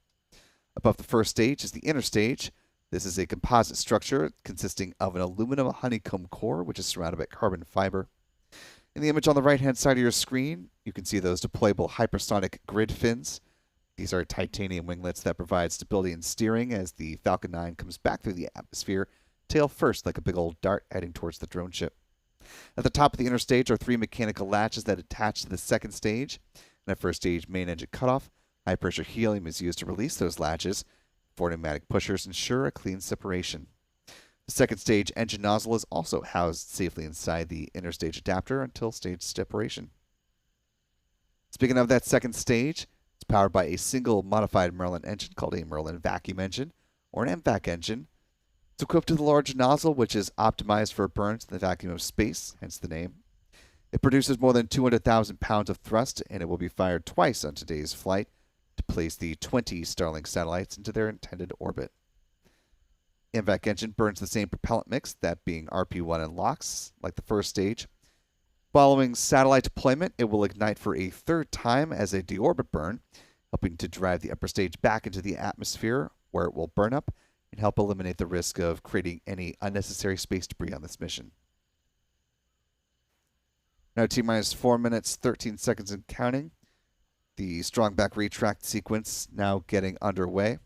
Above the first stage is the inner stage. This is a composite structure consisting of an aluminum honeycomb core, which is surrounded by carbon fiber. In the image on the right-hand side of your screen, you can see those deployable hypersonic grid fins. These are titanium winglets that provide stability and steering as the Falcon 9 comes back through the atmosphere, tail first like a big old dart heading towards the drone ship. At the top of the inner stage are 3 mechanical latches that attach to the second stage. In the first stage main engine cutoff, high-pressure helium is used to release those latches. 4 pneumatic pushers ensure a clean separation. The second stage engine nozzle is also housed safely inside the inner stage adapter until stage separation. Speaking of that second stage, it's powered by a single modified Merlin engine called a Merlin vacuum engine, or an MVAC engine. It's equipped with a large nozzle, which is optimized for burns in the vacuum of space, hence the name. It produces more than 200,000 pounds of thrust, and it will be fired twice on today's flight to place the 20 Starlink satellites into their intended orbit. The MVAC engine burns the same propellant mix, that being RP1 and LOX, like the first stage. Following satellite deployment, it will ignite for a third time as a deorbit burn, helping to drive the upper stage back into the atmosphere, where it will burn up and help eliminate the risk of creating any unnecessary space debris on this mission. Now T-minus 4 minutes, 13 seconds and counting. The strong back retract sequence now getting underway.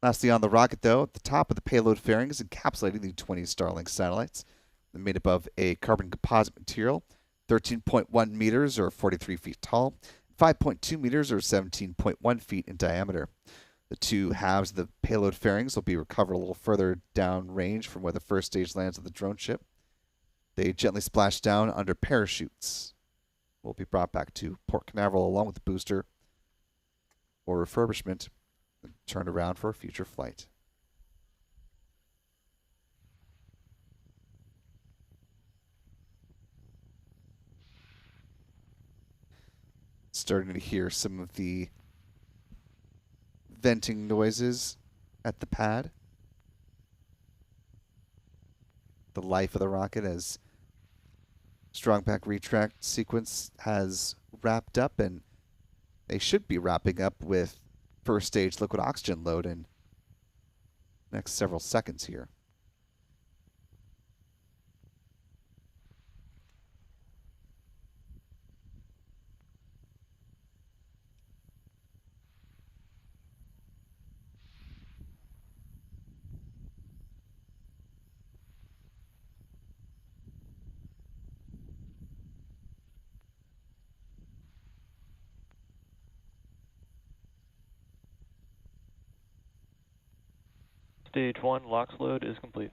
Lastly on the rocket though, at the top of the payload fairing is encapsulating the 20 Starlink satellites. They're made up of a carbon composite material, 13.1 meters or 43 feet tall, 5.2 meters or 17.1 feet in diameter. The two halves of the payload fairings will be recovered a little further down range from where the first stage lands of the drone ship. They gently splash down under parachutes. Will be brought back to Cape Canaveral along with the booster for refurbishment and turned around for a future flight. Starting to hear some of the venting noises at the pad. The life of the rocket as strong back retract sequence has wrapped up, and they should be wrapping up with first stage liquid oxygen load in the next several seconds here. Stage 1 LOX load is complete.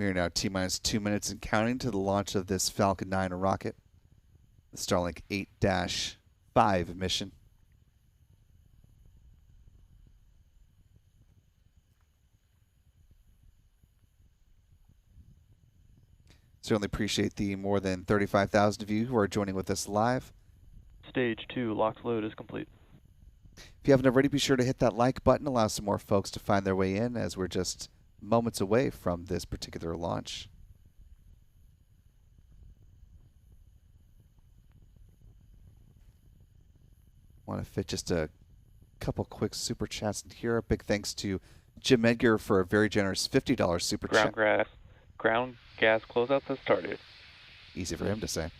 We are now T-minus 2 minutes and counting to the launch of this Falcon 9 rocket, the Starlink 8-5 mission. Certainly appreciate the more than 35,000 of you who are joining with us live. Stage 2 LOX load is complete. If you haven't already, be sure to hit that like button. Allow some more folks to find their way in as we're just moments away from this particular launch. Want to fit just a couple quick super chats in here. A big thanks to Jim Edgar for a very generous $50 super chat. Ground gas closeouts has started. Easy for him to say.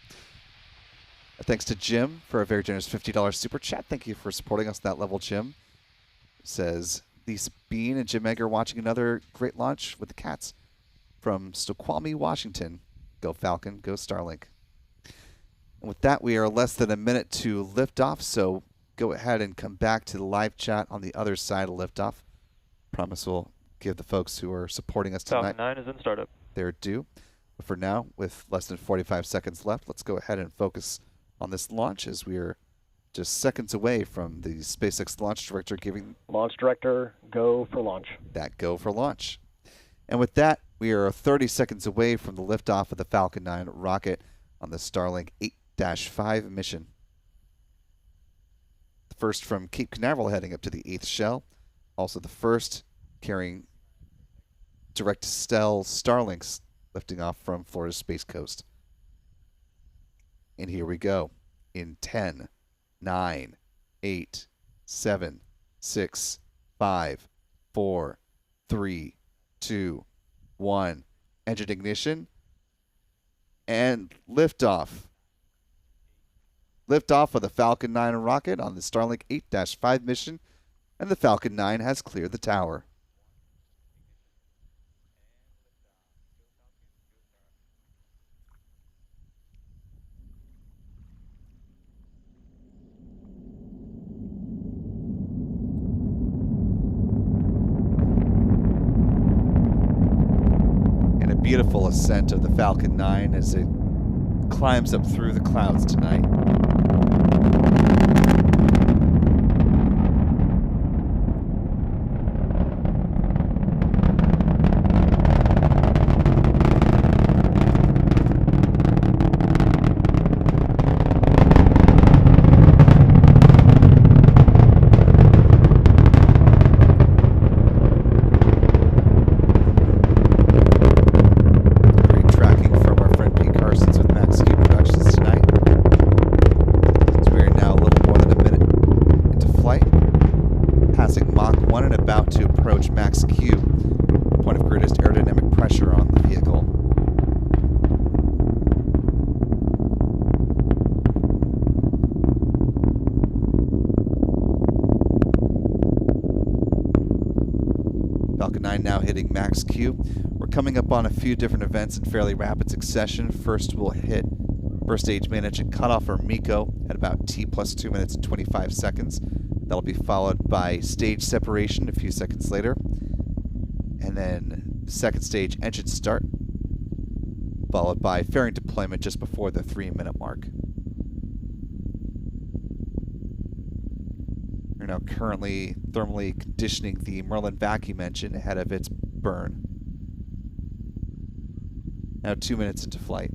Thanks to Jim for a very generous $50 super chat. Thank you for supporting us at that level, Jim. Says Lisa Bean and Jim Edgar watching another great launch with the Cats from Snoqualmie, Washington. Go Falcon, go Starlink. And with that, we are less than a minute to liftoff, so go ahead and come back to the live chat on the other side of liftoff. Promise we'll give the folks who are supporting us tonight Falcon 9 is in startup. their due. But for now, with less than 45 seconds left, let's go ahead and focus on this launch as we are just seconds away from the SpaceX launch director giving launch director go for launch. That go for launch. And with that, we are 30 seconds away from the liftoff of the Falcon 9 rocket on the Starlink 8-5 mission. The first from Cape Canaveral heading up to the 8th shell. Also the first carrying direct-to-cell Starlinks lifting off from Florida's Space Coast. And here we go in 10, 9, 8, 7, 6, 5, 4, 3, 2, 1. Engine ignition and liftoff. Liftoff of the Falcon 9 rocket on the Starlink 8-5 mission, and the Falcon 9 has cleared the tower. Beautiful ascent of the Falcon 9 as it climbs up through the clouds tonight. Now hitting max Q. We're coming up on a few different events in fairly rapid succession. First, we'll hit first stage manage and cutoff for MECO at about T plus 2 minutes and 25 seconds. That'll be followed by stage separation a few seconds later. And then the second stage engine start, followed by fairing deployment just before the 3-minute mark. We're now currently thermally conditioning the Merlin vacuum engine ahead of its burn. Now 2 minutes into flight.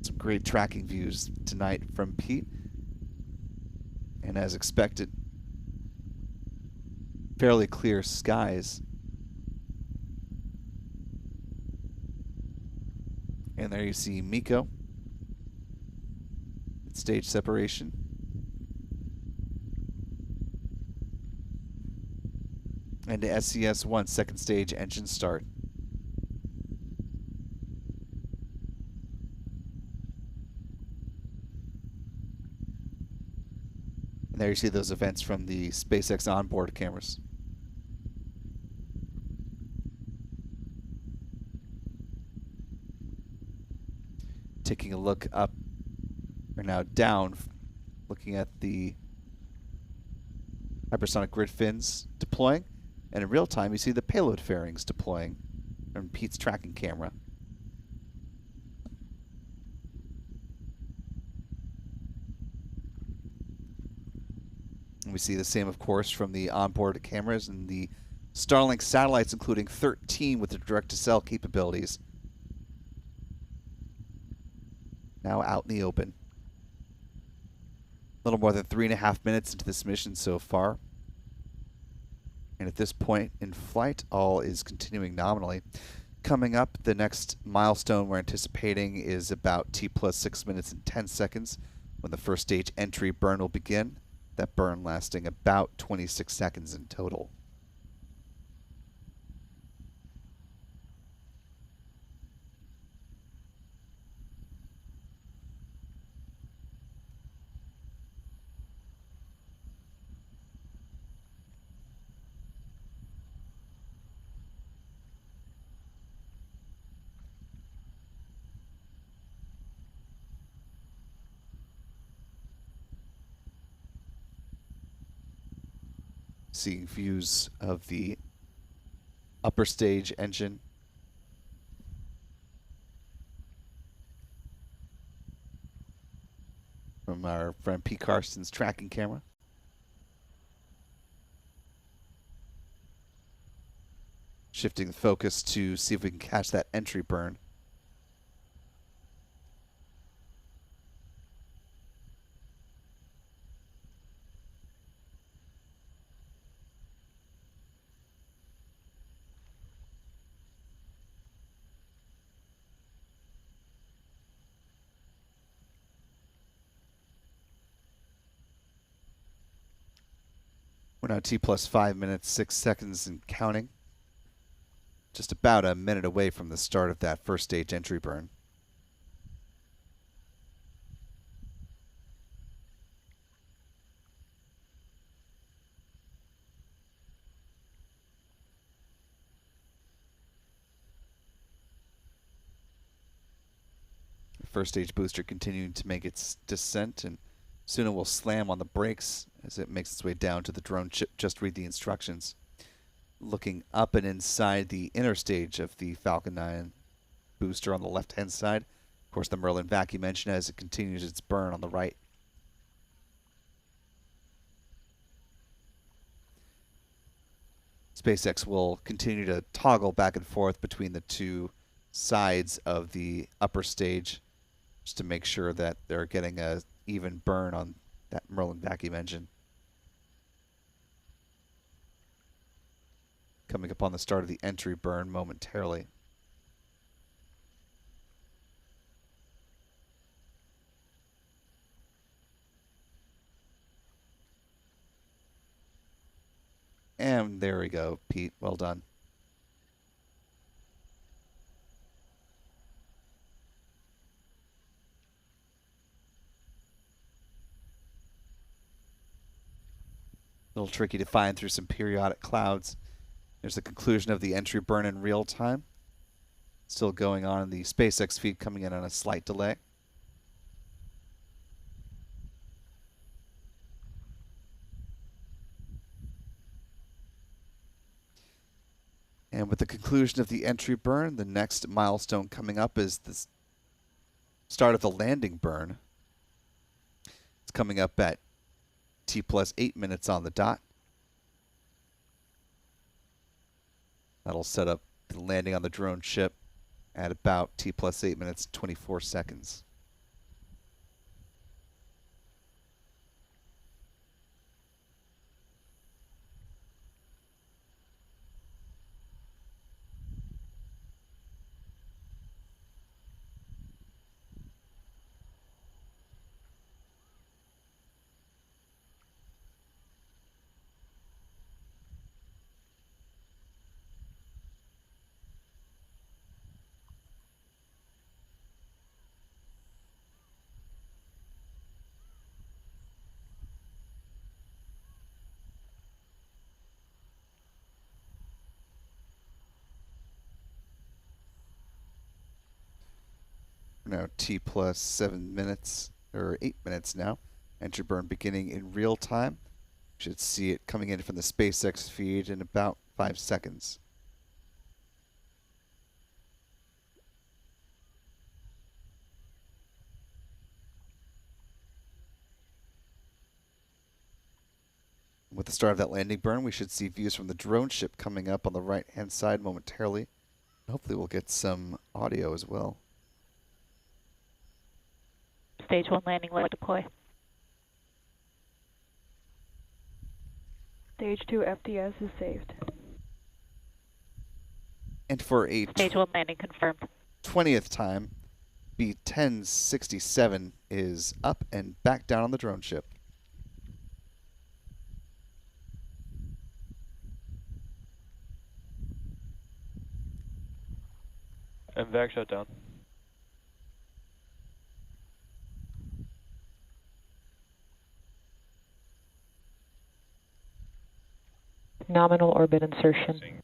Some great tracking views tonight from Pete. And as expected, fairly clear skies. And there you see MECO, stage separation. And to SCS-1 second stage engine start. And there you see those events from the SpaceX onboard cameras. Taking a look up, or now down, looking at the hypersonic grid fins deploying, and in real time you see the payload fairings deploying from Pete's tracking camera. And we see the same, of course, from the onboard cameras and the Starlink satellites, including 13 with the direct-to-cell capabilities. Now out in the open. A little more than 3.5 minutes into this mission so far. And at this point in flight, all is continuing nominally. Coming up, the next milestone we're anticipating is about T plus 6 minutes and 10 seconds when the first stage entry burn will begin. That burn lasting about 26 seconds in total. Seeing views of the upper stage engine. From our friend Pete Carson's tracking camera. Shifting the focus to see if we can catch that entry burn. We're now T plus 5 minutes, 6 seconds and counting. Just about a minute away from the start of that first stage entry burn. The first stage booster continuing to make its descent, and soon it will slam on the brakes as it makes its way down to the drone chip. Just read the instructions. Looking up and inside the inner stage of the Falcon 9 booster on the left-hand side. Of course, the Merlin vacuum engine as it continues its burn on the right. SpaceX will continue to toggle back and forth between the two sides of the upper stage just to make sure that they're getting a even burn on that Merlin vacuum engine. Coming up on the start of the entry burn momentarily. And there we go, Pete. Well done. A little tricky to find through some periodic clouds. There's the conclusion of the entry burn in real time. Still going on in the SpaceX feed, coming in on a slight delay. And with the conclusion of the entry burn, the next milestone coming up is the start of the landing burn. It's coming up at T plus 8 minutes on the dot. That'll set up the landing on the drone ship at about T plus 8 minutes, 24 seconds. now T plus 7 minutes, or 8 minutes now. Entry burn beginning in real time. Should see it coming in from the SpaceX feed in about 5 seconds. With the start of that landing burn, we should see views from the drone ship coming up on the right-hand side momentarily. Hopefully we'll get some audio as well. Stage 1 landing, let deploy. Stage 2 FTS is saved. And for a Stage 1 landing confirmed. 20th time, B-1067 is up and back down on the drone ship. MVAC shutdown. Nominal orbit insertion.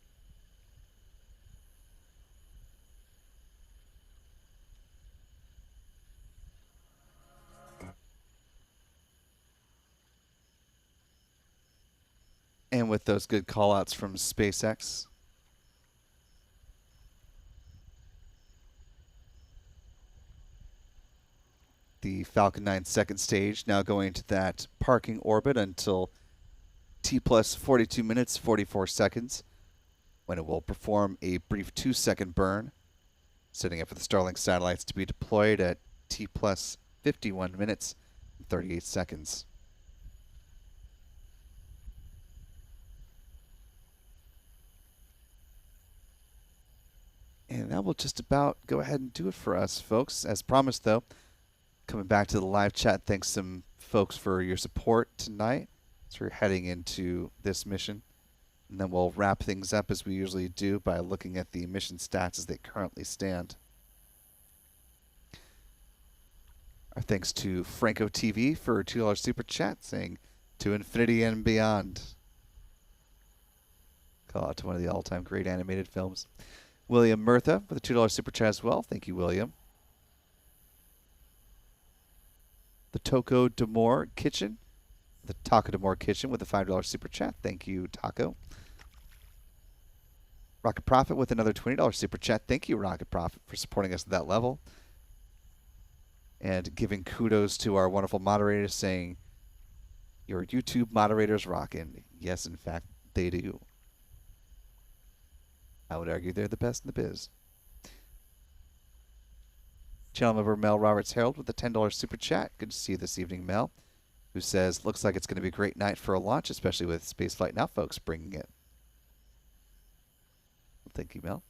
And with those good callouts from SpaceX, the Falcon 9 second stage now going to that parking orbit until T plus 42 minutes, 44 seconds, when it will perform a brief 2-second burn, setting up for the Starlink satellites to be deployed at T plus 51 minutes and 38 seconds. And that will just about go ahead and do it for us, folks. As promised, though, coming back to the live chat, thanks some folks for your support tonight as we're heading into this mission. And then we'll wrap things up as we usually do by looking at the mission stats as they currently stand. Our thanks to Franco TV for a $2 super chat saying, "To infinity and beyond." Call out to one of the all-time great animated films. William Murtha with a $2 super chat as well. Thank you, William. The Taco Demore Kitchen. The Taco Demore Kitchen with a $5 super chat. Thank you, Taco. Rocket Profit with another $20 super chat. Thank you, Rocket Profit, for supporting us at that level. And giving kudos to our wonderful moderators, saying, "Your YouTube moderators rockin'." Yes, in fact, they do. I would argue they're the best in the biz. Channel member Mel Roberts Harold with a $10 super chat. Good to see you this evening, Mel, who says, "Looks like it's going to be a great night for a launch, especially with Spaceflight Now folks bringing it." Well, thank you, Mel.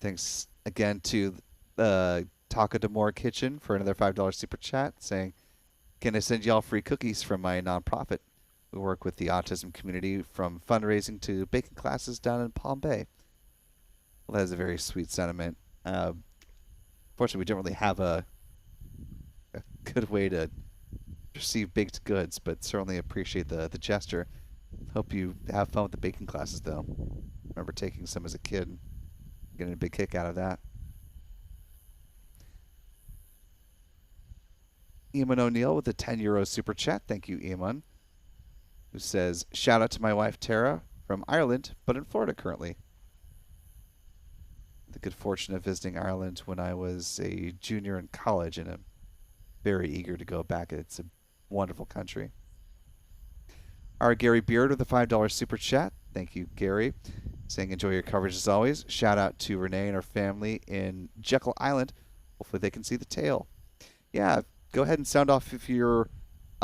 Thanks again to Taco Demore Kitchen for another $5 super chat saying, "Can I send y'all free cookies from my nonprofit? We work with the autism community from fundraising to baking classes down in Palm Bay." Well, that is a very sweet sentiment. Fortunately, we don't really have a good way to receive baked goods, but certainly appreciate the gesture. Hope you have fun with the baking classes, though. Remember taking some as a kid. Getting a big kick out of that. Eamon O'Neill with a €10 super chat. Thank you, Eamon. Who says, "Shout out to my wife, Tara, from Ireland, but in Florida currently." The good fortune of visiting Ireland when I was a junior in college, and I'm very eager to go back. It's a wonderful country. Our Gary Beard with a $5 super chat. Thank you, Gary. Saying, "Enjoy your coverage as always. Shout out to Renee and her family in Jekyll Island. Hopefully they can see the tail." Yeah, go ahead and sound off if you're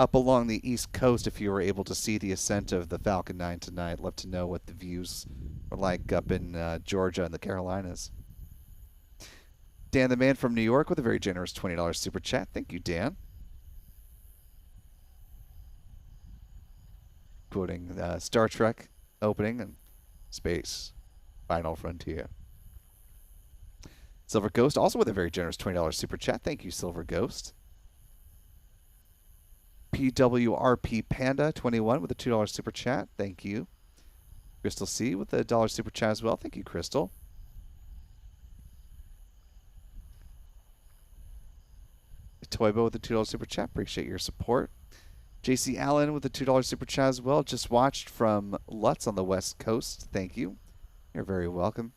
up along the East Coast if you were able to see the ascent of the Falcon 9 tonight. Love to know what the views were like up in Georgia and the Carolinas. Dan the Man from New York with a very generous $20 super chat. Thank you, Dan. Quoting Star Trek opening and space, final frontier. Silver Ghost also with a very generous $20 super chat. Thank you, Silver Ghost. PWRP Panda 21 with a $2 super chat. Thank you. Crystal C with a $1 super chat as well. Thank you, Crystal. Toybo with a $2 super chat. Appreciate your support. JC Allen with a $2 super chat as well. Just watched from Lutz on the West Coast. Thank you. You're very welcome.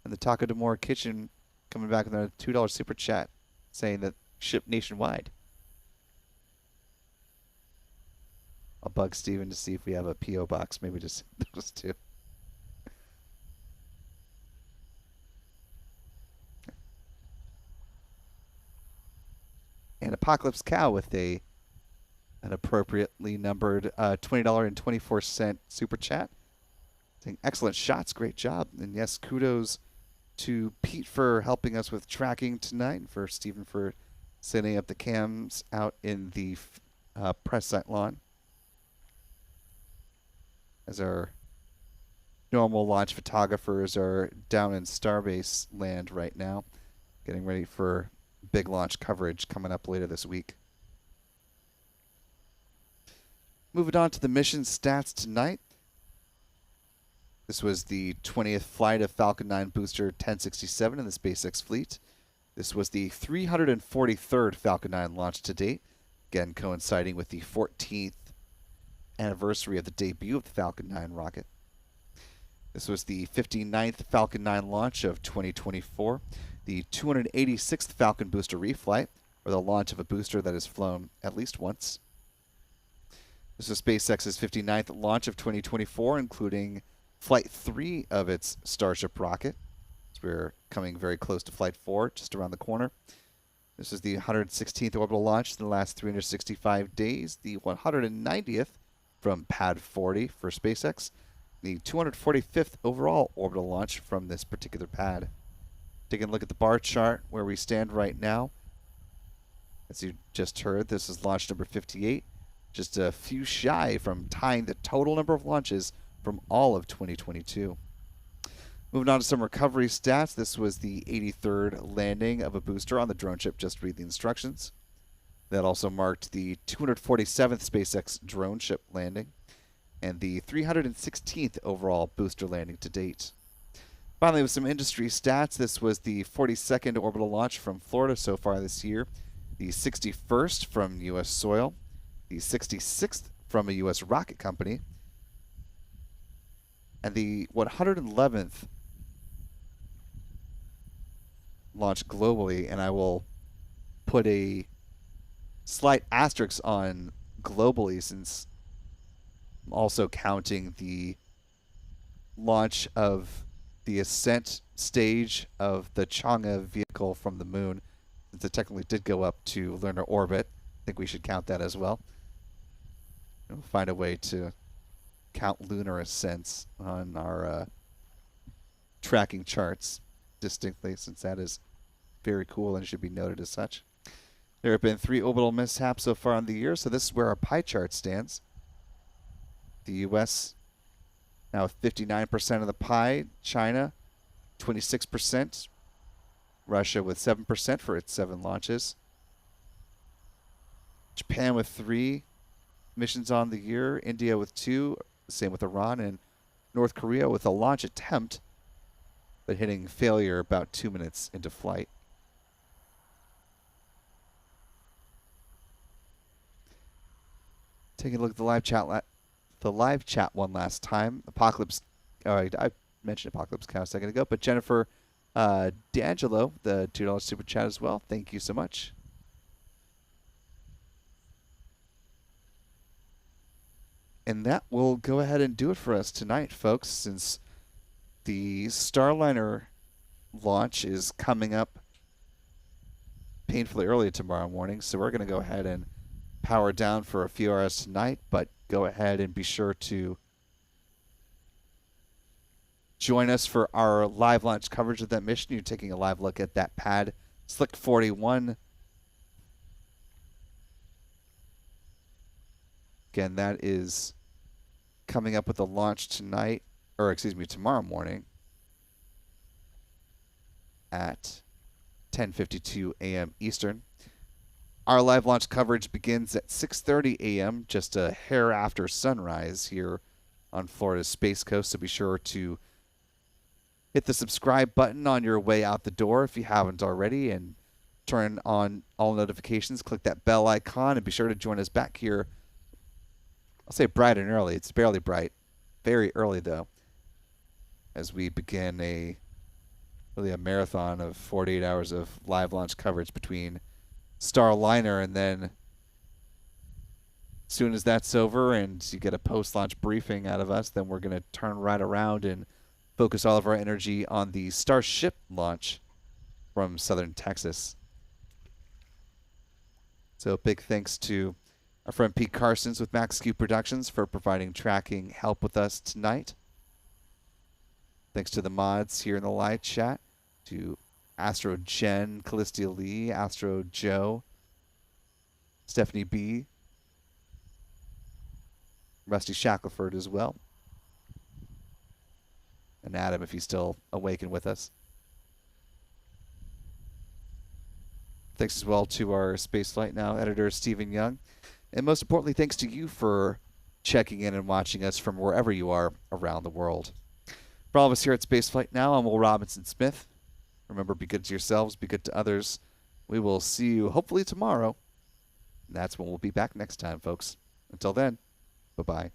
And the Taco Demore Kitchen coming back with a $2 super chat saying that ship nationwide. I'll bug Steven to see if we have a P.O. box. Maybe just those two. And Apocalypse Cow with an appropriately numbered $20.24 super chat. Saying excellent shots, great job. And yes, kudos to Pete for helping us with tracking tonight, and for Stephen for setting up the cams out in the press site lawn. As our normal launch photographers are down in Starbase land right now, getting ready for big launch coverage coming up later this week. Moving on to the mission stats tonight. This was the 20th flight of Falcon 9 booster 1067 in the SpaceX fleet. This was the 343rd Falcon 9 launch to date, again coinciding with the 14th anniversary of the debut of the Falcon 9 rocket. This was the 59th Falcon 9 launch of 2024, the 286th Falcon booster reflight, or the launch of a booster that has flown at least once. This is SpaceX's 59th launch of 2024, including Flight 3 of its Starship rocket. So we're coming very close to Flight 4, just around the corner. This is the 116th orbital launch in the last 365 days, the 190th from Pad 40 for SpaceX, the 245th overall orbital launch from this particular pad. Taking a look at the bar chart where we stand right now. As you just heard, this is launch number 58, just a few shy from tying the total number of launches from all of 2022. Moving on to some recovery stats. This was the 83rd landing of a booster on the drone ship. Just read the instructions. That also marked the 247th SpaceX drone ship landing and the 316th overall booster landing to date. Finally, with some industry stats, this was the 42nd orbital launch from Florida so far this year, the 61st from U.S. soil, the 66th from a U.S. rocket company, and the 111th launch globally. And I will put a slight asterisk on globally, since I'm also counting the launch of the ascent stage of the Chang'e vehicle from the moon, since it technically did go up to lunar orbit. I think we should count that as well. We'll find a way to count lunar ascents on our tracking charts distinctly, since that is very cool and should be noted as such. There have been 3 orbital mishaps so far in the year, so this is where our pie chart stands. The U.S. now with 59% of the pie, China 26%, Russia with 7% for its 7 launches, Japan with 3 missions on the year, India with 2, same with Iran, and North Korea with a launch attempt, but hitting failure about 2 minutes into flight. Taking a look at the live chat one last time. Apocalypse, all right, I mentioned Apocalypse Cow a second ago, but Jennifer D'Angelo, the $2 super chat as well. Thank you so much. And that will go ahead and do it for us tonight, folks, since the Starliner launch is coming up painfully early tomorrow morning, so we're going to go ahead and power down for a few hours tonight, but go ahead and be sure to join us for our live launch coverage of that mission. You're taking a live look at that pad, Slick 41. Again, that is coming up with a launch tonight, or excuse me, tomorrow morning at 10:52 a.m. Eastern. Our live launch coverage begins at 6:30 a.m., just a hair after sunrise here on Florida's Space Coast, so be sure to hit the subscribe button on your way out the door if you haven't already, and turn on all notifications. Click that bell icon, and be sure to join us back here. I'll say bright and early. It's barely bright. Very early, though, as we begin really a marathon of 48 hours of live launch coverage between Starliner, and then as soon as that's over and you get a post-launch briefing out of us, then we're going to turn right around and focus all of our energy on the Starship launch from southern Texas. So big thanks to our friend Pete Carsons with Max Q Productions for providing tracking help with us tonight. Thanks to the mods here in the live chat, to Astro Jen, Callistia Lee, Astro Joe, Stephanie B, Rusty Shackelford as well, and Adam if he's still awake and with us. Thanks as well to our Spaceflight Now editor, Stephen Young. And most importantly, thanks to you for checking in and watching us from wherever you are around the world. For all of us here at Spaceflight Now, I'm Will Robinson Smith. Remember, be good to yourselves, be good to others. We will see you hopefully tomorrow. And that's when we'll be back next time, folks. Until then, bye-bye.